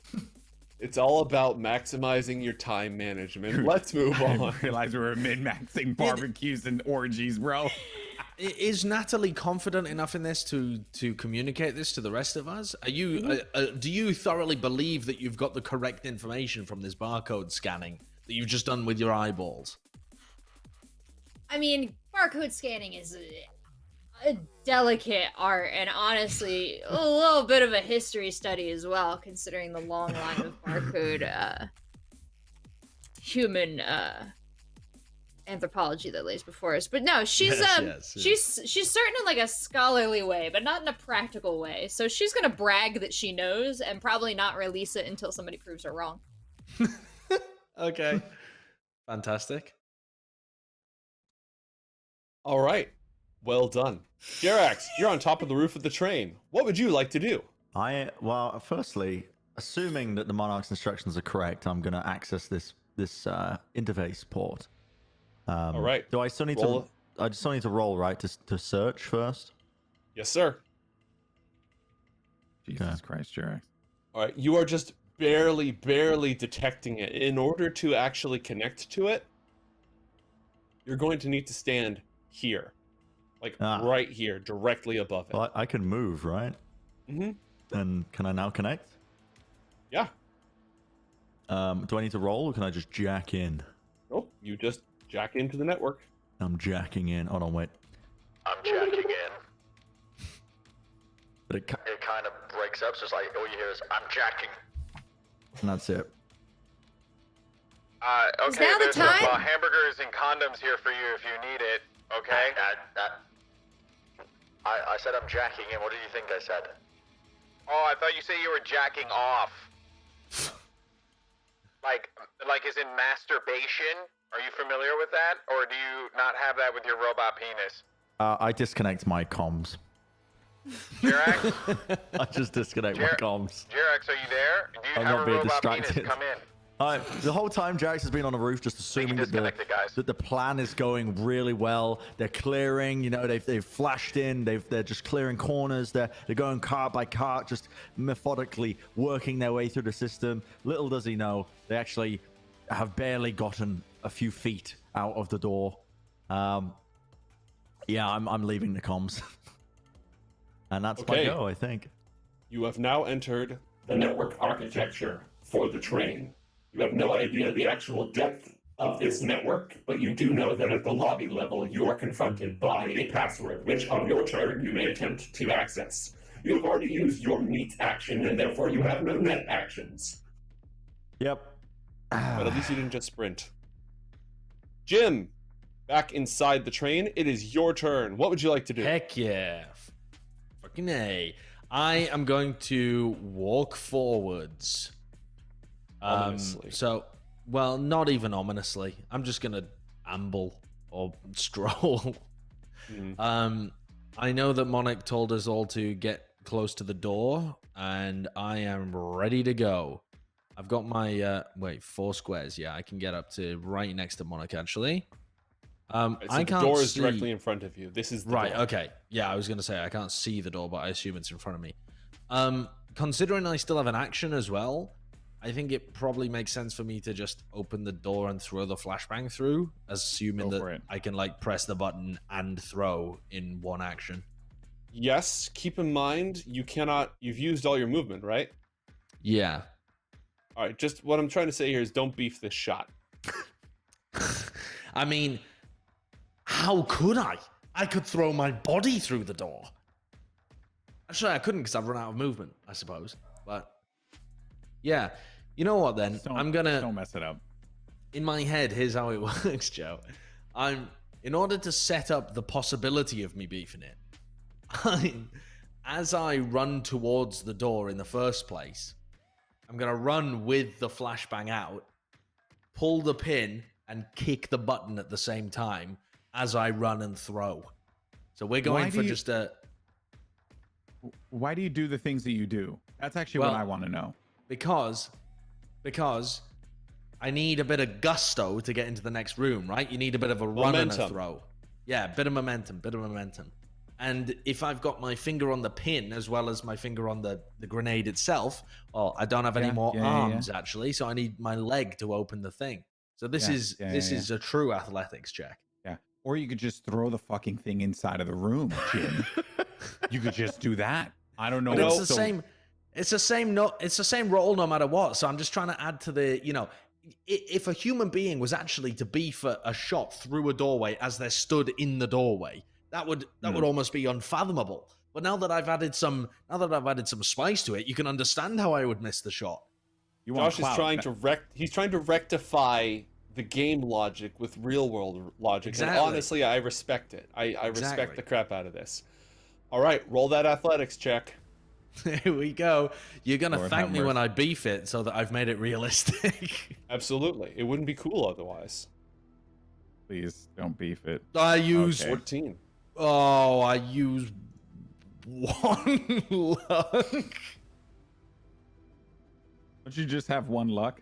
It's all about maximizing your time management. Let's move on. I realize we're min-maxing barbecues and orgies, bro. Is Natalie confident enough in this to communicate this to the rest of us? Are you? Do you thoroughly believe that you've got the correct information from this barcode scanning that you've just done with your eyeballs? I mean, barcode scanning is a delicate art, and honestly, a little bit of a history study as well, considering the long line of barcode human anthropology that lays before us. But no, she's Yes. she's certain in like a scholarly way, but not in a practical way. So she's gonna brag that she knows and probably not release it until somebody proves her wrong. Okay. Fantastic. All right. Well done. Jerax, you're on top of the roof of the train. What would you like to do? Well, firstly, assuming that the Monarch's instructions are correct, I'm going to access this interface port. All right. Do I still need Roll. to? I just still need to roll, right, to search first. Yes, sir. Jesus Christ, Jerax. All right. You are just barely detecting it. In order to actually connect to it, you're going to need to stand here. Like right here, directly above it. Well, I can move, right? Mm-hmm. And can I now connect? Yeah. Do I need to roll, or can I just jack in? Nope. You just jack into the network. I'm jacking in. Hold on, wait. I'm jacking in. But It kind of breaks up, so it's like all you hear is, I'm jacking. and that's it. Okay, Is now the there's some time? hamburgers and condoms here for you if you need it, okay? I said I'm jacking in. What did you think I said? Oh, I thought you said you were jacking off. like as in masturbation? Are you familiar with that? Or do you not have that with your robot penis? I disconnect my comms. Jerax? I just disconnect my comms. Jerax, are you there? Do you I'm have not a being robot distracted. penis? Come in. The whole time Jax has been on the roof, just assuming that the plan is going really well. They're clearing, they've flashed in. They're just clearing corners. They're going cart by cart, just methodically working their way through the system. Little does he know, they actually have barely gotten a few feet out of the door. Yeah, I'm leaving the comms, and that's my go, I think. You have now entered The network architecture for the train. You have no idea the actual depth of this network, but you do know that at the lobby level, you are confronted by a password, which on your turn, you may attempt to access. You have already used your meet action, and therefore you have no net actions. Yep. But at least you didn't just sprint. Jim, back inside the train, it is your turn. What would you like to do? Heck yeah. Fucking A. I am going to walk forwards. Ominously. Well, not even ominously. I'm just going to amble or stroll. I know that Monarch told us all to get close to the door, and I am ready to go. I've got my, 4 squares. Yeah, I can get up to right next to Monarch, actually. So I the can't door is see... directly in front of you. This is the right, door. okay. Yeah, I was going to say, I can't see the door, but I assume it's in front of me. Considering I still have an action as well, I think it probably makes sense for me to just open the door and throw the flashbang through, assuming that I can, press the button and throw in one action. Yes, keep in mind, you've used all your movement, right? Yeah. All right, just what I'm trying to say here is don't beef this shot. I mean, how could I? I could throw my body through the door. Actually, I couldn't because I've run out of movement, I suppose. But, yeah. You know what, then? Don't mess it up. In my head, here's how it works, Joe. In order to set up the possibility of me beefing it, as I run towards the door in the first place, I'm going to run with the flashbang out, pull the pin, and kick the button at the same time as I run and throw. So we're going for just a... Why do you do the things that you do? That's actually what I want to know. Because I need a bit of gusto to get into the next room, right? You need a bit of a run and a throw. Yeah, bit of momentum. And if I've got my finger on the pin as well as my finger on the grenade itself, well, I don't have any more arms, actually, so I need my leg to open the thing. So this is a true athletics check. Yeah. Or you could just throw the fucking thing inside of the room, Jim. You could just do that. I don't know. But it's the same. It's the same role no matter what. So I'm just trying to add to the, if a human being was actually to beef a shot through a doorway as they're stood in the doorway, that would almost be unfathomable. But now that I've added some spice to it, you can understand how I would miss the shot. Josh is trying to rectify the game logic with real world logic. Exactly. And honestly, I respect it. I respect Exactly. the crap out of this. All right, roll that athletics check. Here we go. You're gonna Lord thank have me when mercy. I beef it so that I've made it realistic. Absolutely. It wouldn't be cool otherwise. Please don't beef it. I use Okay. 14. Oh, I use 1 luck. Don't you just have 1 luck?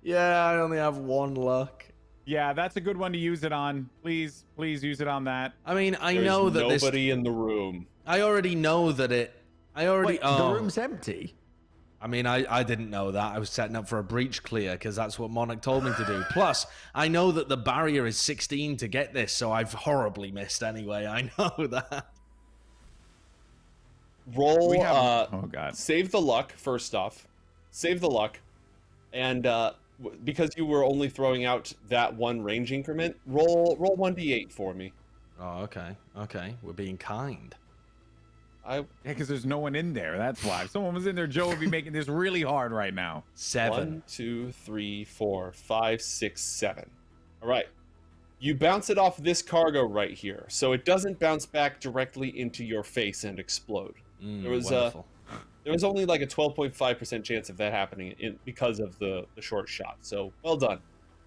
Yeah, I only have 1 luck. Yeah, that's a good one to use it on. Please use it on that. I mean, I There's know that nobody in the room. I already know that it. I already. Wait, oh. the room's empty. I mean, I didn't know that. I was setting up for a breach clear because that's what Monarch told me to do. Plus, I know that the barrier is 16 to get this, so I've horribly missed anyway. I know that. Roll, We have- oh god. save the luck, first off. Save the luck. And because you were only throwing out that 1 range increment, roll 1d8 for me. Oh, okay. Okay. We're being kind. I Yeah, because there's no one in there. That's why. If someone was in there, Joe would be making this really hard right now. 7. 1, 2, 3, 4, 5, 6, 7. All right. You bounce it off this cargo right here, so it doesn't bounce back directly into your face and explode. There was wonderful. There was only like a 12.5% chance of that happening because of the short shot. So well done.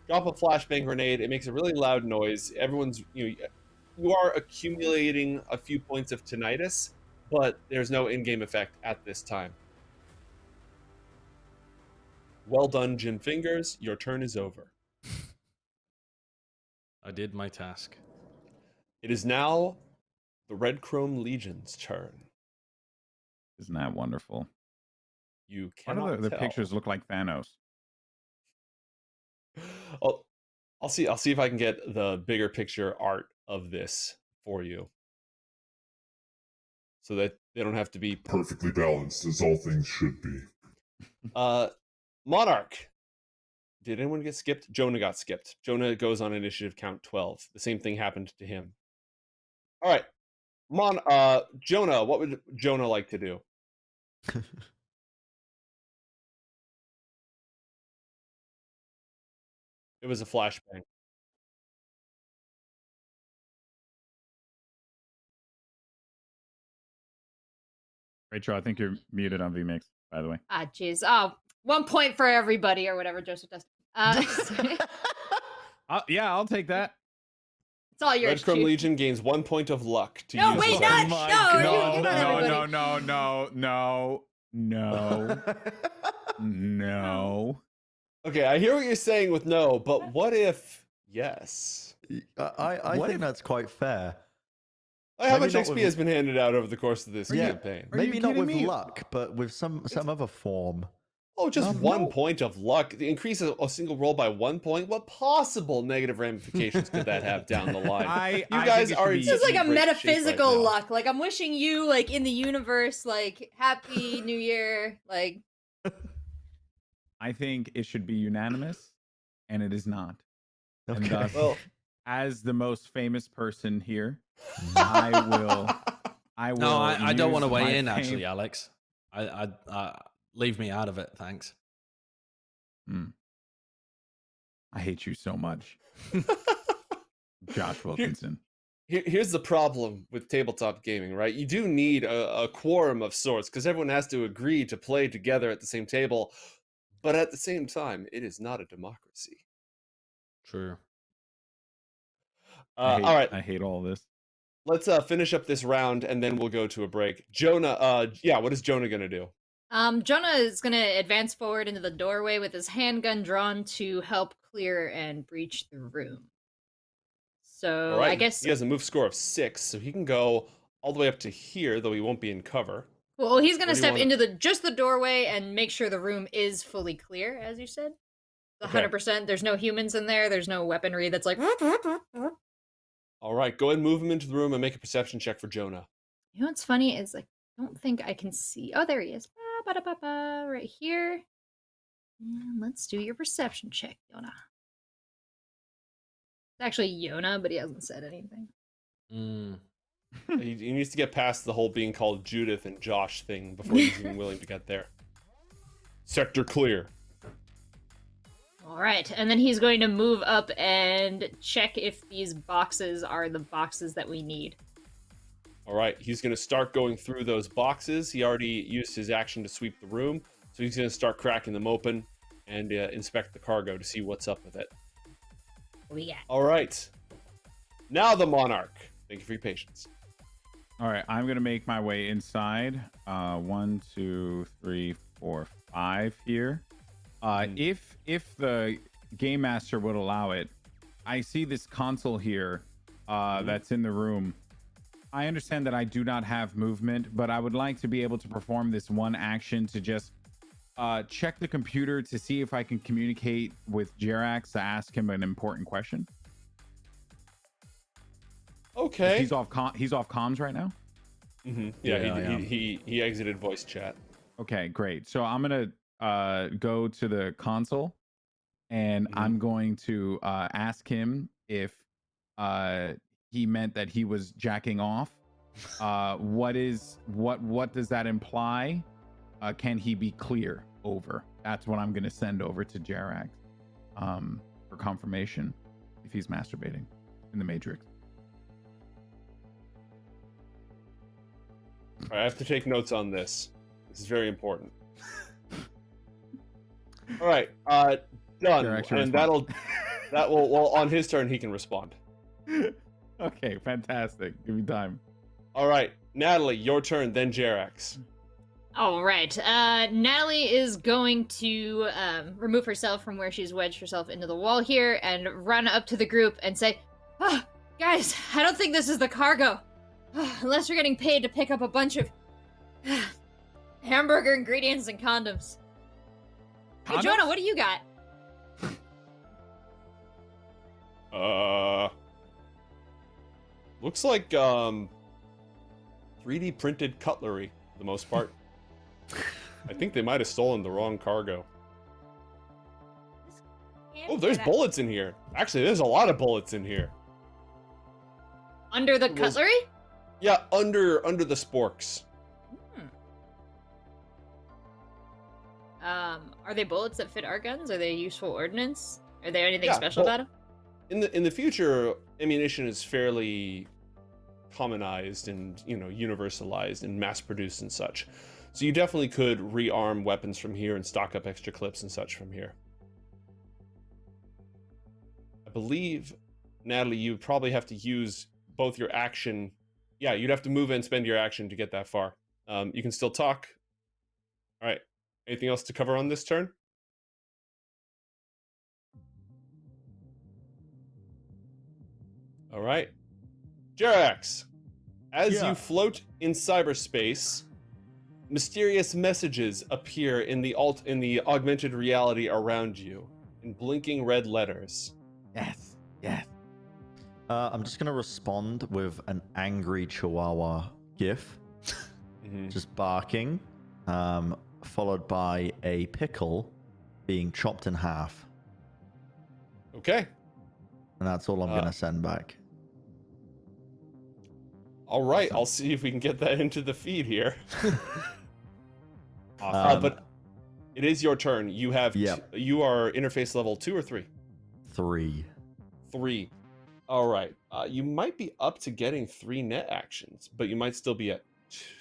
Drop a flashbang grenade. It makes a really loud noise. Everyone's you are accumulating a few points of tinnitus, but there's no in-game effect at this time. Well done, Jim Fingers. Your turn is over. I did my task. It is now the Red Chrome Legion's turn. Isn't that wonderful? You Why cannot do the tell. pictures look like Thanos? I'll see if I can get the bigger picture art of this for you, so that they don't have to be Perfectly balanced, as all things should be. Monarch. Did anyone get skipped? Jonah got skipped. Jonah goes on initiative count 12. The same thing happened to him. All right. Jonah, what would Jonah like to do? It was a flashbang. Rachel, I think you're muted on VMix, by the way. Ah, jeez. Oh, 1 point for everybody or whatever Joseph does. Yeah, I'll take that. It's all yours, Red Chrome Chief. Legion gains 1 point of luck to No, use wait, as not- a- no, you're not everybody. No. Okay, I hear what you're saying with no, but what if yes? I What think if- that's quite fair. How Maybe much not XP with- has been handed out over the course of this Yeah. campaign? Are you Maybe not kidding with me? luck, but with some other form. Oh, just No. 1 point of luck. The increase of a single roll by 1 point. What possible negative ramifications could that have down the line? I guys think it are should in be- This is such like a great shape right metaphysical now. luck. Like I'm wishing you, like in the universe, like happy New Year. Like I think it should be unanimous, and it is not. And Okay. thus, Well, as the most famous person here, I will. No, I don't want to use my weigh in, fame- actually, Alex. I leave me out of it, thanks. I hate you so much, Josh Wilkinson. here's the problem with tabletop gaming, right? You do need a quorum of sorts because everyone has to agree to play together at the same table. But at the same time, it is not a democracy. True. I hate, all right, I hate all this. let's finish up this round and then we'll go to a break. Jonah, what is Jonah gonna do? Jonah is gonna advance forward into the doorway with his handgun drawn to help clear and breach the room. So All right, I guess he has a move score of 6, so he can go all the way up to here, though he won't be in cover. well, he's gonna Or do you step wanna- into the doorway and make sure the room is fully clear, as you said. Okay. 100%. There's no humans in there. There's no weaponry that's like. All right, go ahead and move him into the room and make a perception check for Jonah. You know what's funny is like I don't think I can see. Oh, there he is. Ba-da-ba-ba, right here. And let's do your perception check, Yona. It's actually Yona, but he hasn't said anything. He needs to get past the whole being called Judith and Josh thing before he's even willing to get there. Sector clear. All right, and then he's going to move up and check if these boxes are the boxes that we need. All right, he's going to start going through those boxes. He already used his action to sweep the room, so he's going to start cracking them open and inspect the cargo to see what's up with it. What we got? All right, now the Monarch. Thank you for your patience. All right, I'm gonna make my way inside. 1, 2, 3, 4, 5 here. If the game master would allow it, I see this console here that's in the room. I understand that I do not have movement, but I would like to be able to perform this one action to just check the computer to see if I can communicate with Jerax to ask him an important question. Okay. He's off comms right now. Yeah, he exited voice chat. Okay, great. So I'm gonna go to the console, and I'm going to ask him if he meant that he was jacking off. What does that imply? Can he be clear? Over. That's what I'm gonna send over to Jerax for confirmation if he's masturbating in the Matrix. All right, I have to take notes on this. This is very important. All right, done. And that will well, on his turn he can respond. Okay, fantastic. Give me time. All right, Natalie, your turn, then Jerax. All right. Natalie is going to remove herself from where she's wedged herself into the wall here and run up to the group and say, "Oh, guys, I don't think this is the cargo. Unless we're getting paid to pick up a bunch of hamburger ingredients and condoms. Hey, Jonah, what do you got?" Looks like 3D printed cutlery for the most part. I think they might have stolen the wrong cargo. Oh, there's bullets in here. Actually, there's a lot of bullets in here. Under the cutlery? Yeah, under the sporks. Are they bullets that fit our guns? Are they useful ordnance? Are there anything special about them? In the future, ammunition is fairly commonized and universalized and mass produced and such. So you definitely could rearm weapons from here and stock up extra clips and such from here. I believe, Natalie, you would probably have to use both your action. Yeah, you'd have to move and spend your action to get that far. You can still talk. All right. Anything else to cover on this turn? All right. Jerax, as you float in cyberspace, mysterious messages appear in the augmented reality around you in blinking red letters. Yes. I'm just gonna respond with an angry Chihuahua gif, just barking, followed by a pickle being chopped in half. Okay. And that's all I'm gonna send back. All right, I'll see if we can get that into the feed here. Awesome. But it is your turn. You have you are interface level 2 or 3? 3. 3. All right. You might be up to getting 3 net actions, but you might still be at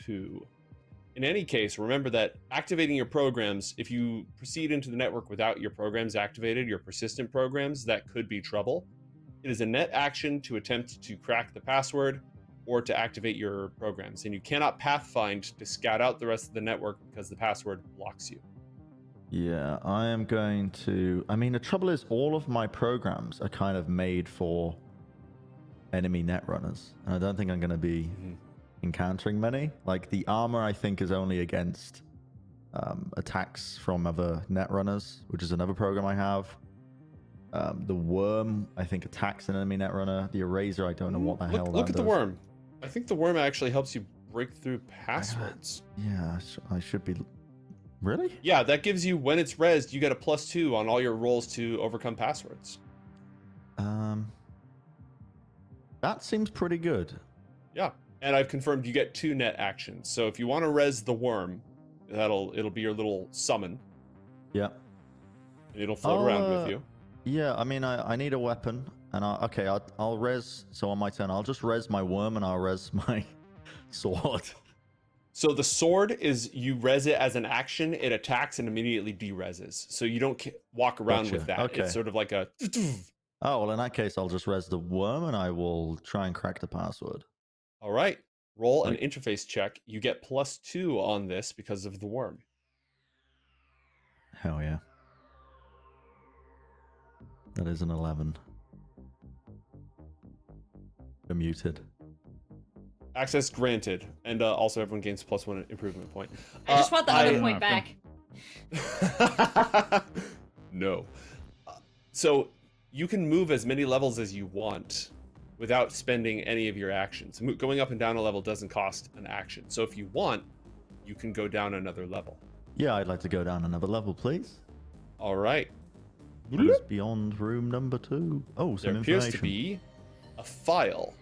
2. In any case, remember that activating your programs, if you proceed into the network without your programs activated, your persistent programs, that could be trouble. It is a net action to attempt to crack the password or to activate your programs, and you cannot pathfind to scout out the rest of the network because the password blocks you. Yeah, I am going to... I mean, the trouble is all of my programs are kind of made for enemy netrunners, and I don't think I'm going to be encountering many. Like, the armor, I think, is only against attacks from other netrunners, which is another program I have. The worm, I think, attacks an enemy netrunner. The eraser, I don't know what the hell that Look at does. the worm. I think the worm actually helps you break through passwords. Yeah, I should be... Really? Yeah, that gives you, when it's rezzed, you get a +2 on all your rolls to overcome passwords. That seems pretty good. Yeah, and I've confirmed you get 2 net actions. So if you want to res the worm, it'll be your little summon. Yeah. and it'll float around with you. Yeah, I mean, I need a weapon, and I'll res. So on my turn, I'll just res my worm, and I'll res my sword. So the sword is you res it as an action, it attacks and immediately de-reses. So you don't walk around with that. Okay. It's sort of like a. Oh, well, in that case, I'll just res the worm, and I will try and crack the password. All right. Roll an interface check. You get +2 on this because of the worm. Hell yeah. That is an 11. I'm muted. Access granted, and also everyone gains +1 improvement point. I just want the other point back. No. So you can move as many levels as you want without spending any of your actions. Going up and down a level doesn't cost an action. So if you want, you can go down another level. Yeah, I'd like to go down another level, please. All right. What is beyond room number 2? Oh, some There appears information. to be a file.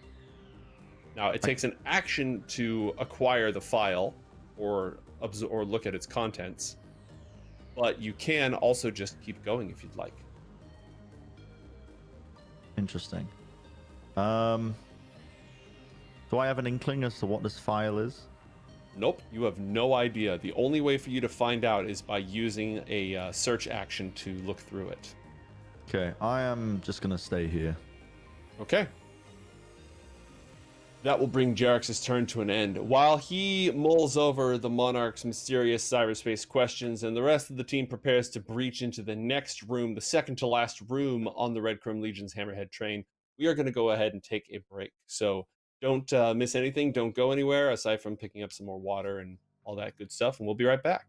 Now, it takes an action to acquire the file or look at its contents, but you can also just keep going if you'd like. Interesting. Do I have an inkling as to what this file is? Nope, you have no idea. The only way for you to find out is by using a search action to look through it. Okay, I am just going to stay here. Okay. That will bring Jerax's turn to an end. While he mulls over the Monarch's mysterious cyberspace questions and the rest of the team prepares to breach into the next room, the second to last room on the Red Chrome Legion's Hammerhead train, we are going to go ahead and take a break. So don't miss anything. Don't go anywhere aside from picking up some more water and all that good stuff. And we'll be right back.